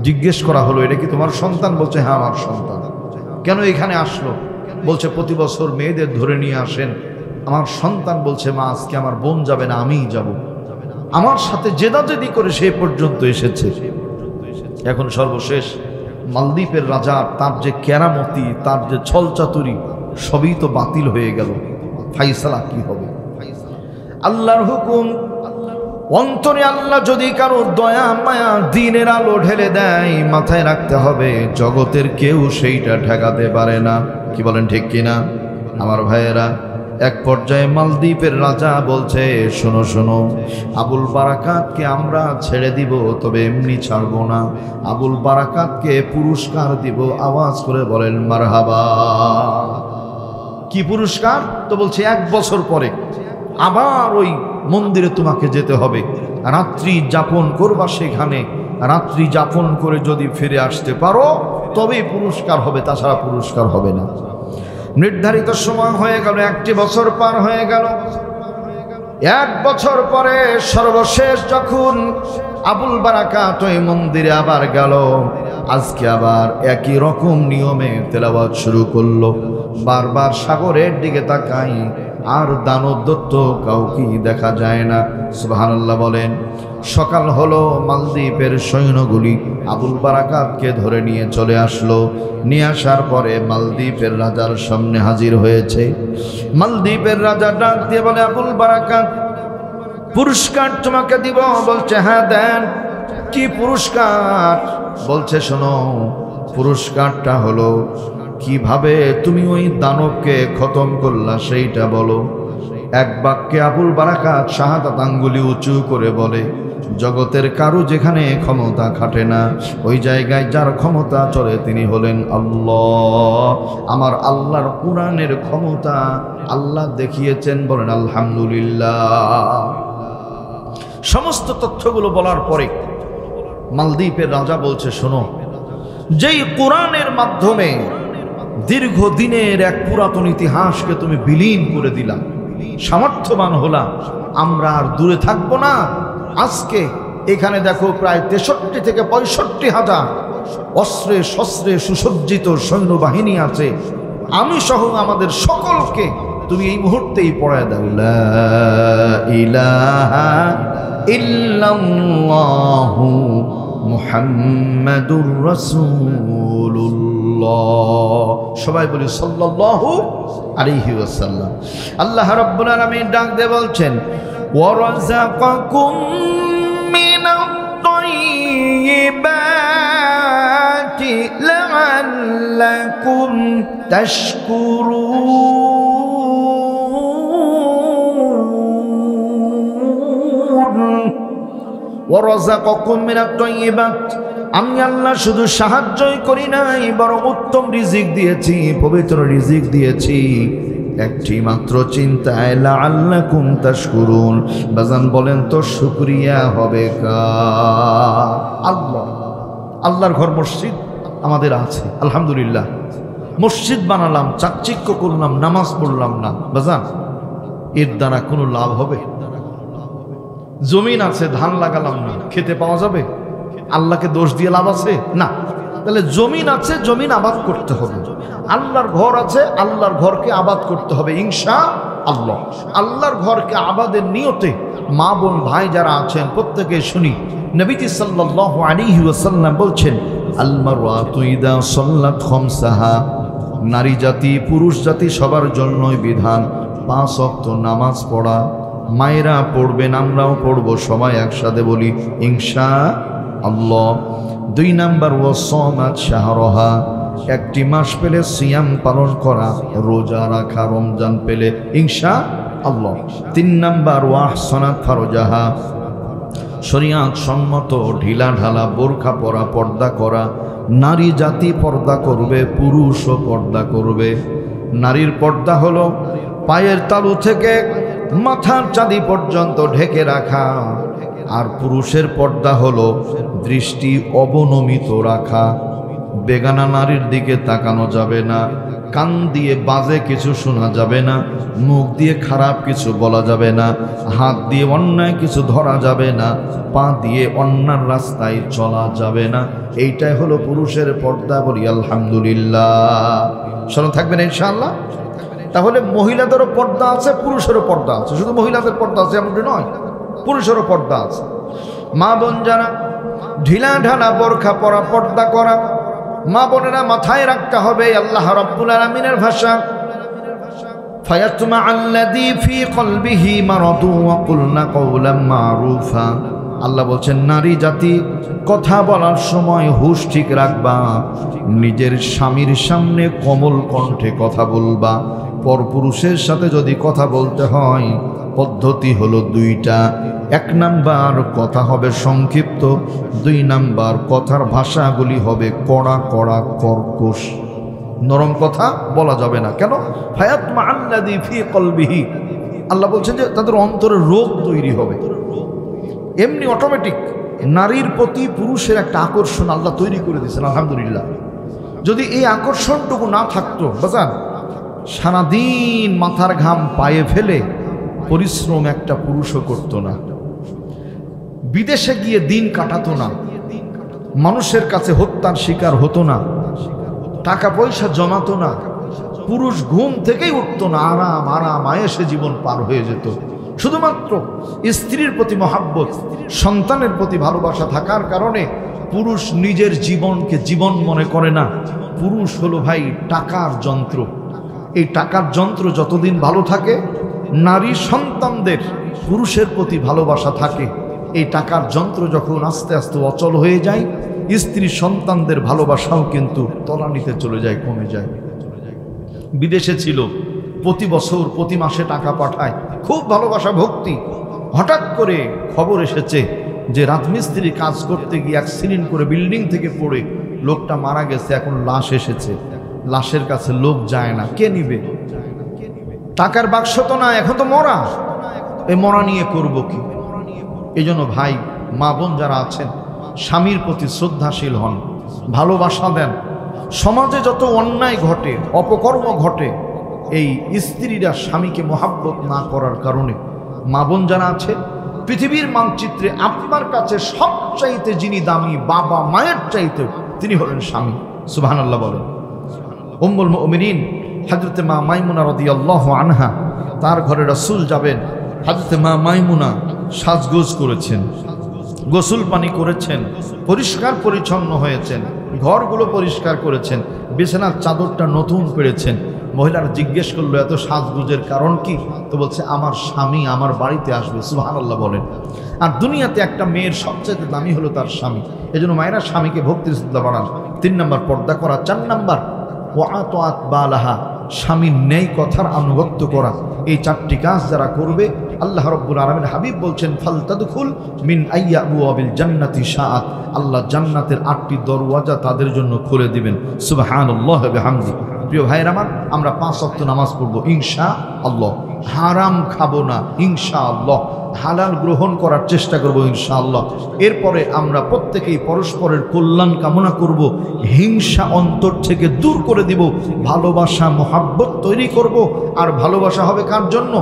জিজ্ঞেস করা হলো এটা কি তোমার সন্তান? বলছে হ্যাঁ আমার সন্তান। কেন এখানে আসলো? বলছে প্রতি বছর মেয়েদের ধরে নিয়ে আসেন। আমার সন্তান বলছে মা আজকে আমার বোন যাবে না, আমিই যাব। আমার সাথে জেদাজেদি করে সে পর্যন্ত এসেছে। এখন সর্বশেষ মালদ্বীপের রাজা, তার যে কেরামতি, তার যে ছলচাতুরি সবই তো বাতিল হয়ে গেল। ফাইসালা কি হবে? আল্লাহর হুকুম। অন্তরে আল্লাহ যদি কারো দয়া মায়া দিনের আলো ঢেলে দেয়, মাথায় রাখতে হবে জগতের কেউ সেইটা ঠেকাতে পারে না। কি বলেন ঠিক কিনা আমার ভাইয়েরা? এক পর্যায়ে মালদ্বীপের রাজা বলছে শোনো শোনো, আবুল বারাকাতকে আমরা ছেড়ে দিব, তবে এমনি ছাড়বো না। আবুল বারাকাতকে পুরস্কার দিব। আওয়াজ করে বলেন মারহাবা। কি পুরস্কার? তো বলছে 1 বছর পরে আবার ওই মন্দিরে তোমাকে যেতে হবে, রাত্রি যাপন করবা সেখানে। রাত্রি যাপন করে যদি ফিরে আসতে পারো তবেই পুরস্কার হবে, তাছাড়া পুরস্কার হবে না। নির্ধারিত সময় হয়ে গেল, 1টি বছর পার হয়ে গেল। 1 বছর পরে সর্বশেষ যখন আবুল বারাকাত ওই মন্দিরে আবার গেল, আজকে আবার একই রকম নিয়মে তেলাওয়াত শুরু করলো। বারবার সাগরের দিকে তাকাই, আর দানব দত্ত কাউকে দেখা যায় না। সুবহানাল্লাহ বলেন। সকাল হলো, মালদ্বীপের সৈন্যগুলি আবুল বারাকাতকে ধরে নিয়ে চলে আসলো। নিয়ে আসার পরে মালদ্বীপের রাজার সামনে হাজির হয়েছে। মালদ্বীপের রাজা ডাক দিয়ে বলে আবুল বারাকাত, পুরস্কার তোমাকে দিব। বলছে হ্যাঁ দেন। কি পুরস্কার? বলছে শোনো, পুরস্কারটা হলো কিভাবে তুমি ওই দানবকে খতম করলা সেইটা বলো। এক বাক্যে আবুল বারাকাত শাহাদাত আঙ্গুলি উঁচু করে বলে, জগতের কারো যেখানে ক্ষমতা খাটে না, ওই জায়গায় যার ক্ষমতা চলে তিনি হলেন আল্লাহ। আমার আল্লাহর কুরআনের ক্ষমতা আল্লাহ দেখিয়েছেন, বলেন আলহামদুলিল্লাহ। সমস্ত তথ্যগুলো বলার পরে মালদ্বীপের রাজা বলছে শোনো, যেই কোরআনের মাধ্যমে দীর্ঘদিনের এক পুরাতন ইতিহাসকে তুমি বিলীন করে দিলা, সামর্থ্যবান হলা। আমরা আর দূরে থাকবো না। আজকে এখানে দেখো প্রায় 63 থেকে 65 হাজার অস্ত্রে শস্ত্রে সুসজ্জিত সৈন্যবাহিনী আছে। আমি সহ আমাদের সকলকে তুমি এই মুহূর্তেই পড়ায় দাও, লা ইলাহা ইল্লাল্লাহু মুহাম্মাদুর রাসূলুল্লাহ। সবাই বলি সাল্লাল্লাহু আলাইহি ওয়াসাল্লাম। আল্লাহ রাব্বুল আলামিন ডাক দিয়ে বলছেন, ওয়া রাযাকাকুম মিনাত তাইয়্যিবাতি লাআল্লাকুম তাশকুরুন। ওয়ারাযাকাকুম মিনাত তাইয়্যিবাত, আমি আল্লাহ শুধু সাহায্যই করি নাই, বরং উত্তম রিজিক দিয়েছি, পবিত্র রিজিক দিয়েছি। একটি মাত্র চিন্তায়, লাআল্লাকুম তাশকুরুন। বাজান বলেন তো শুকরিয়া হবে কার? আল্লাহ। আল্লাহর ঘর মসজিদ আমাদের আছে, আলহামদুলিল্লাহ। মসজিদ বানালাম, চাকচিক্য করলাম, নামাজ পড়লাম না, বাজান এর দ্বারা কোনো লাভ হবে? জমিন আছে, ধান লাগালাম না, খেতে পাওয়া যাবে? আল্লাহকে দোষ দিয়ে লাভ আছে? না। তাহলে জমিন আছে, জমিন আবাদ করতে হবে। আল্লাহর ঘর আছে, আল্লাহর ঘরকে আবাদ করতে হবে ইনশাআল্লাহ। আল্লাহর ঘরকে আবাদের নিয়তে মা বোন ভাই যারা আছেন প্রত্যেকে শুনি। নবীজি সাল্লাল্লাহু আলাইহি ওয়াসাল্লাম বলছেন, আল মারওয়াতু ইদা সাল্লাত খামসাহা, নারী জাতি পুরুষ জাতি সবার জন্যই বিধান 5 ওয়াক্ত নামাজ পড়া। মায়েরা পড়বেন, আমরাও পড়বো, সবাই একসাথে বলি ইনশাআল্লাহ। 2 নাম্বার, ওয়াসামাত শাহরাহা, একটি মাস পেলে সিয়াম পালন করা, রোজা রাখা, রমজান পেলে ইনশাআল্লাহ। 3 নাম্বার, ওয়াহসানাত ফারজাহা, শরিয়াত সম্মত ঢিলা ঢালা বোরখা পরা, পর্দা করা। নারী জাতি পর্দা করবে, পুরুষও পর্দা করবে। নারীর পর্দা হলো পায়ের তালু থেকে মাথার চাঁদি পর্যন্ত ঢেকে রাখা, আর পুরুষের পর্দা হলো দৃষ্টি অবনমিত রাখা। বেগানা নারীর দিকে তাকানো যাবে না, কান দিয়ে বাজে কিছু শোনা যাবে না, মুখ দিয়ে খারাপ কিছু বলা যাবে না, হাত দিয়ে অন্যায় কিছু ধরা যাবে না, পা দিয়ে অন্যার রাস্তায় চলা যাবে না। এইটাই হলো পুরুষের পর্দা, বলি আলহামদুলিল্লাহ। স্মরণ থাকবেন ইনশাআল্লাহ। তাহলে মহিলাদেরও পর্দা আছে, পুরুষেরও পর্দা আছে। শুধু মহিলাদের পর্দা আছে এমনটি নয়, পুরুষেরও পর্দা আছে। মা বোন যারা ঢিলা ঢালা বোরখা পরা, পর্দা করা, মা বোনেরা মাথায় রাখতে হবে আল্লাহ রাব্বুল আলামিনের ভাষা, ফায়াতমা আল্লাযী ফী কলবিহি মারাদু ওয়া কুলনা কাওলাম মারুফা। আল্লাহ বলছেন, নারী জাতি কথা বলার সময় হুঁশ ঠিক রাখবা, নিজের স্বামীর সামনে কোমল কণ্ঠে কথা বলবা। পরপুরুষের সাথে যদি কথা বলতে হয় পদ্ধতি হলো 2টা। 1 নাম্বার, কথা হবে সংক্ষিপ্ত। 2 নাম্বার, কথার ভাষাগুলি হবে কড়া কড়া কর্কশ, নরম কথা বলা যাবে না। কেন? ফায়াতমা আল্লাযী ফী কলবিহি, আল্লাহ বলছেন যে তাদের অন্তরে রোগ তৈরি হবে। এমনি অটোমেটিক নারীর প্রতি পুরুষের একটা আকর্ষণ আল্লাহ তৈরি করে দিয়েছেন, আলহামদুলিল্লাহ। যদি এই আকর্ষণটুকু না থাকতো বাজান, সারাদিন মাথার ঘাম পায়ে ফেলে পরিশ্রম একটা পুরুষও করতো না, বিদেশে গিয়ে দিন কাটাতো না, মানুষের কাছে হত্যার শিকার হতো না, টাকা পয়সা জমাতো না, পুরুষ ঘুম থেকেই উঠতো না, আরাম আরাম আয়েশে জীবন পার হয়ে যেত। শুধুমাত্র স্ত্রীর প্রতি মহাব্বত, সন্তানের প্রতি ভালোবাসা থাকার কারণে পুরুষ নিজের জীবনকে জীবন মনে করে না। পুরুষ হলো ভাই টাকার যন্ত্র। এই টাকার যন্ত্র যতদিন ভালো থাকে, নারী সন্তানদের পুরুষের প্রতি ভালোবাসা থাকে। এই টাকার যন্ত্র যখন আস্তে আস্তে অচল হয়ে যায়, স্ত্রী সন্তানদের ভালোবাসাও কিন্তু তলানিতে চলে যায়, কমে যায়। বিদেশে ছিল, প্রতি বছর প্রতি মাসে টাকা পাঠায়, খুব ভালোবাসা ভক্তি। হঠাৎ করে খবর এসেছে যে রাজমিস্ত্রি কাজ করতে গিয়ে অ্যাক্সিডেন্ট করে বিল্ডিং থেকে পড়ে লোকটা মারা গেছে। এখন লাশ এসেছে, লাশের কাছে লোক যায় না, কে নিবে? টাকার বাক্স তো না, এখন তো মরা। এই মরা নিয়ে করবো কি? এই জন্য ভাই মা বোন যারা আছেন, স্বামীর প্রতি শ্রদ্ধাশীল হন, ভালোবাসা দেন। সমাজে যত অন্যায় ঘটে, অপকর্ম ঘটে, এই স্ত্রীরা স্বামীকে মহাব্বত না করার কারণে। মা বোন যারা আছে, পৃথিবীর মানচিত্রে আপনার কাছে সবচাইতে যিনি দামি, বাবা মায়ের চাইতেও তিনি হলেন স্বামী। সুবহানাল্লাহ বলেন। উম্মুল মুমিনিন হযরতে মা মাইমুনা রাদিয়াল্লাহু আনহা, তার ঘরে রাসূল যাবেন। হযরতে মা মাইমুনা সাজগোজ করেছেন, গোসল পানি করেছেন, পরিষ্কার পরিচ্ছন্ন হয়েছেন, ঘরগুলো পরিষ্কার করেছেন, বিছানার চাদরটা নতুন পেরেছেন। মহিলারা জিজ্ঞেস করলো এত সাজগোজের কারণ কি? তো বলছে আমার স্বামী আমার বাড়িতে আসবে। সুবহানাল্লাহ বলেন। আর দুনিয়াতে একটা মেয়ের সবচেয়ে দামি হলো তার স্বামী। এজন্য মায়েরা স্বামীকে ভক্তির শ্রদ্ধা বাড়ান। 3 নম্বর পর্দা করা। 4 নম্বর ওয়াতাত বালাহা, স্বামীর ন্যায় কথার আনুগত্য করা। এই 4টি কাজ যারা করবে, আল্লাহ রাব্বুল আলামিন হাবিব বলছেন ফালতাদখুল মিন আইয়া আবওয়াবিল জান্নাতি শাআত, আল্লাহ জান্নাতের 8টি দরওয়াজা তাদের জন্য খুলে দিবেন। সুবহানাল্লাহ ওয়া বিহামদি। প্রিয় ভাইয়ের আমার, আমরা 5 ওয়াক্ত নামাজ পড়বো ইনশাআল্লাহ। হারাম খাবো না ইনশাআল্লাহ। হালাল গ্রহণ করার চেষ্টা করব ইনশাআল্লাহ। এরপরে আমরা প্রত্যেকেই পরস্পরের কল্যাণ কামনা করব, হিংসা অন্তর থেকে দূর করে দিব, ভালোবাসা মহাব্বত তৈরি করব। আর ভালোবাসা হবে কার জন্য?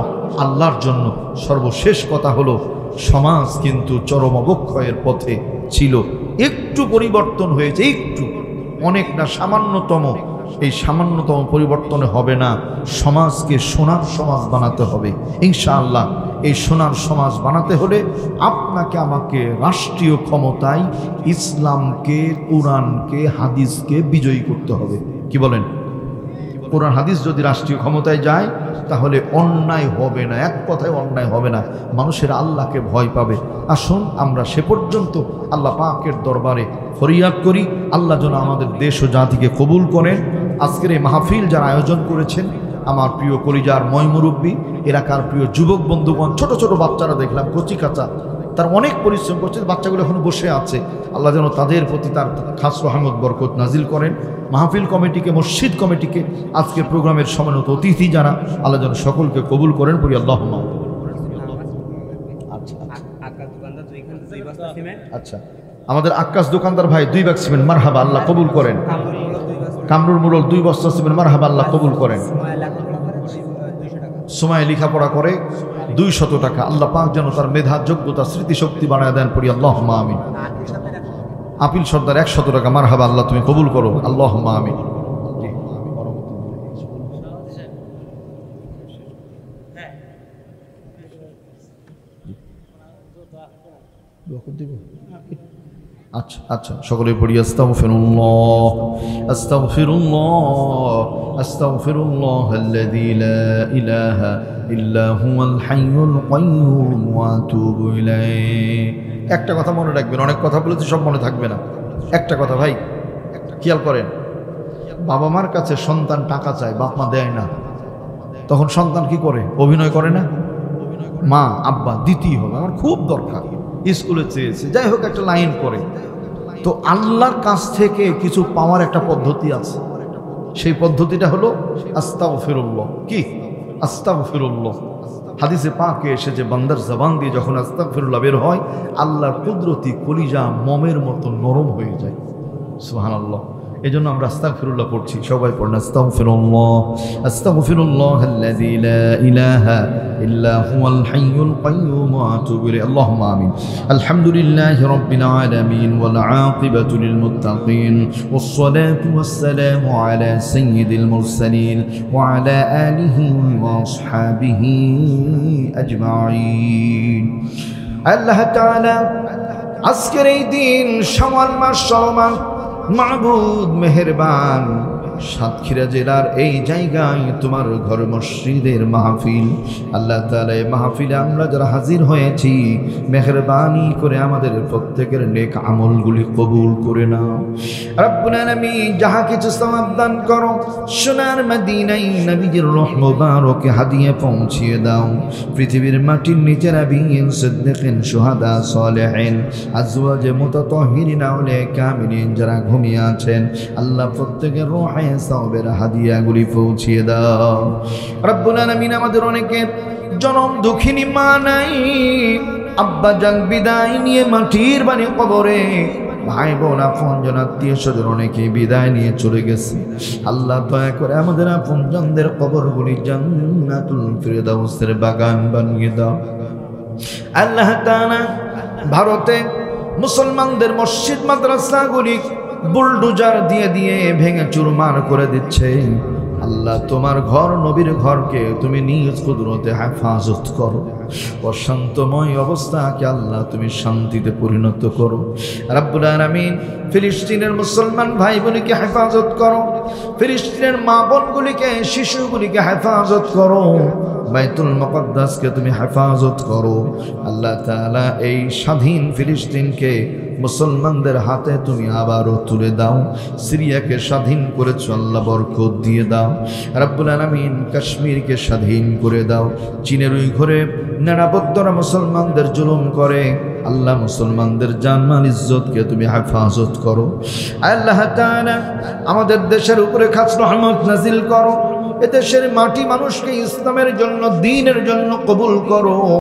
আল্লাহর জন্য। সর্বশেষ কথা হলো, সমাজ কিন্তু চরম অবক্ষয়ের পথে ছিল, একটু পরিবর্তন হয়েছে, একটু, অনেক না, সামান্যতম। এই সামান্যতম পরিবর্তনে হবে না, সমাজকে সোনার সমাজ বানাতে হবে ইনশাআল্লাহ। এই সোনার সমাজ বানাতে হলে আপনাকে আমাকে রাষ্ট্রীয় ক্ষমতায় ইসলামকে, কোরআনকে, হাদিসকে বিজয়ী করতে হবে। কি বলেন? কোরআন হাদিস যদি রাষ্ট্রীয় ক্ষমতায় যায় তাহলে অন্যায় হবে না, এক কথায় অন্যায় হবে না, মানুষের আল্লাহকে ভয় পাবে। আসুন আমরা সে পর্যন্ত আল্লাহ পাকের দরবারে ফরিয়াদ করি, আল্লাহ যেন আমাদের দেশ ও জাতিকে কবুল করেন। আজকের এই মাহফিল যারা আয়োজন করেছেন, আমার প্রিয় কলিজার ময়মুরব্বী, এলাকার প্রিয় যুবক বন্ধুগণ, ছোট ছোট বাচ্চারা দেখলাম কচি কাঁচা, তার অনেক পরিশ্রম করছে, বাচ্চাগুলো এখন বসে আছে। আল্লাহ যেন তাদের প্রতি তার খাস রহমত বরকত নাজিল করেন। মাহফিল কমিটিকে, মসজিদ কমিটিকে, আজকের প্রোগ্রামের সম্মানিত অতিথি যারা, আল্লাহ যেন সকলকে কবুল করেন। পড়ি আল্লাহুম্মা। আচ্ছা, আমাদের আক্কাস দোকানদার ভাই 2 ব্যাগ সিমেন্ট, মারহাবা, আল্লাহ কবুল করেন। কামরুল মুরল 2 বস্তা সিমেন্ট, মারহাবা, আল্লাহ কবুল করেন। সময় লেখাপড়া করে 200 টাকা, আল্লাহ পাক যেন তার মেধা, যোগ্যতা, স্মৃতিশক্তি বানায় দেন। পড়ি আল্লাহুম্মা আমিন। আপিল সর্দার 100 টাকা, মারহাবা, আল্লাহ তুমি কবুল করো, আল্লাহুম্মা আমিন। আচ্ছা আচ্ছা, সকলে পড়ি আস্তাগফিরুল্লাহ, আস্তাগফিরুল্লাহ, আস্তাগফিরুল্লাহ আল্লাযী লা ইলাহা ইল্লা হুয়াল হাইয়ুল কাইয়্যুম ওয়া আতুবু ইলাইহি। একটা কথা মনে রাখবেন, অনেক কথা বলেছি, সব মনে থাকবে না। একটা কথা ভাই খেয়াল করেন, বাবা মার কাছে সন্তান টাকা চায়, বাপ মা দেয় না, তখন সন্তান কি করে? অভিনয় করে না? মা আব্বা দিতেই হবে, আমার খুব দরকার, স্কুলে চেয়েছে, যাই হোক একটা লাইন করে। তো আল্লাহর কাছ থেকে কিছু পাওয়ার একটা পদ্ধতি আছে, সেই পদ্ধতিটা হলো আস্তাগফিরুল্লাহ। কি? আস্তাগফিরুল্লাহ। হাদিসে পাকে এসেছে, বান্দার জবান দিয়ে যখন আস্তাগফিরুল্লাহ বের হয়, আল্লাহর কুদরতি কলিজা মমের মতো নরম হয়ে যায়। সুবহানাল্লাহ। এই জন্য আমরা আস্তাগফিরুল্লাহ পড়ছি, সবাই পড়েন আস্তাগফিরুল্লাহ, আস্তাগফিরুল্লাহ আল্লাযী লা ইলাহা ইল্লা হুয়াল হাইয়ুল কাইয়্যুম ওয়া আতুবু ইলাইহি। আল্লাহুম্মা আমিন। আলহামদুলিল্লাহি রাব্বিল আলামিন ওয়াল আকিবাতু লিল মুত্তাকিন ওয়াস সালাতু ওয়াস সালামু আলা সাইয়্যিদিল মুরসালিন ওয়া আলা আলিহি ওয়া আসহাবিহি আজমাইন। আল্লাহ তাআলা আজকের এই দিন শাওয়াল মাস চলমান, মাবুদ মেহেরবান, সাতক্ষীরা জেলার এই জায়গায় তোমার ঘর মসজিদের মাহফিল, আল্লাহ তাআলা এই মাহফিলে আমরা যারা হাজির হয়েছি, মেহেরবানি করে আমাদের প্রত্যেকের নেক আমলগুলি কবুল করে নাও। রব্বুল আলামিন যাহা কিছু সওয়াব দান করো, সোনার মদিনায় নবীজির রূহ মুবারকে হাদিয়া পৌঁছিয়ে দাও। পৃথিবীর মাটির নিচে নবীন, সিদ্দিকিন, শুহাদা, সালেহিন, আজওয়াজে মুতাতাহহিরিন, আউলিয়া কামিলিন যারা ঘুমিয়ে আছেন, আল্লাহ প্রত্যেকের রূহে সওয়াবের হাদিয়াগুলি পৌঁছিয়ে দাও। রব্বুল আলামিন আমাদের অনেকের জনম দুঃখিনী মা নাই, আব্বা জান বিদায় নিয়ে মাটির বাড়ি কবরে, ভাই বোন আপনজন আত্মীয় স্বজন অনেকেই বিদায় নিয়ে চলে গেছে। আল্লাহ দয়া করে আমাদের আপনজনদের কবরগুলি জান্নাতুল ফিরদাউসের বাগান বানিয়ে দাও। আল্লাহ তাআলা ভারতে মুসলমানদের মসজিদ মাদ্রাসাগুলি বুলডোজার দিয়ে দিয়ে ভেঙে চুরমার করে দিচ্ছে। আল্লাহ তোমার ঘর নবীর ঘরকে তুমি নিজ কুদরতে হেফাজত করো। অশান্তময় অবস্থাকে আল্লাহ তুমি শান্তিতে পরিণত করো। রাব্বুল আলামিন ফিলিস্তিনের মুসলমান ভাই বোনকে হেফাজত করো, ফিলিস্তিনের মা বোনগুলিকে শিশুগুলিকে হেফাজত করো, বাইতুল মুকদ্দাসকে তুমি হেফাজত করো। আল্লাহ তাআলা এই স্বাধীন ফিলিস্তিনকে মুসলমানদের হাতে তুমি আবারও তুলে দাও। সিরিয়াকে স্বাধীন করেছো, আল্লাহ বরকত দিয়ে দাও। রাব্বুল আলামিন কাশ্মীরকে স্বাধীন করে দাও। চীনের ওই ঘরে নেড়াবদ্ধরা মুসলমানদের জুলুম করে, আল্লাহ মুসলমানদের জানমাল ইজ্জতকে তুমি হেফাজত করো। আল্লাহ তাআলা আমাদের দেশের উপরে খাস রহমত নাজিল করো। এদেশের মাটি মানুষকে ইসলামের জন্য, দ্বীনের জন্য কবুল করো।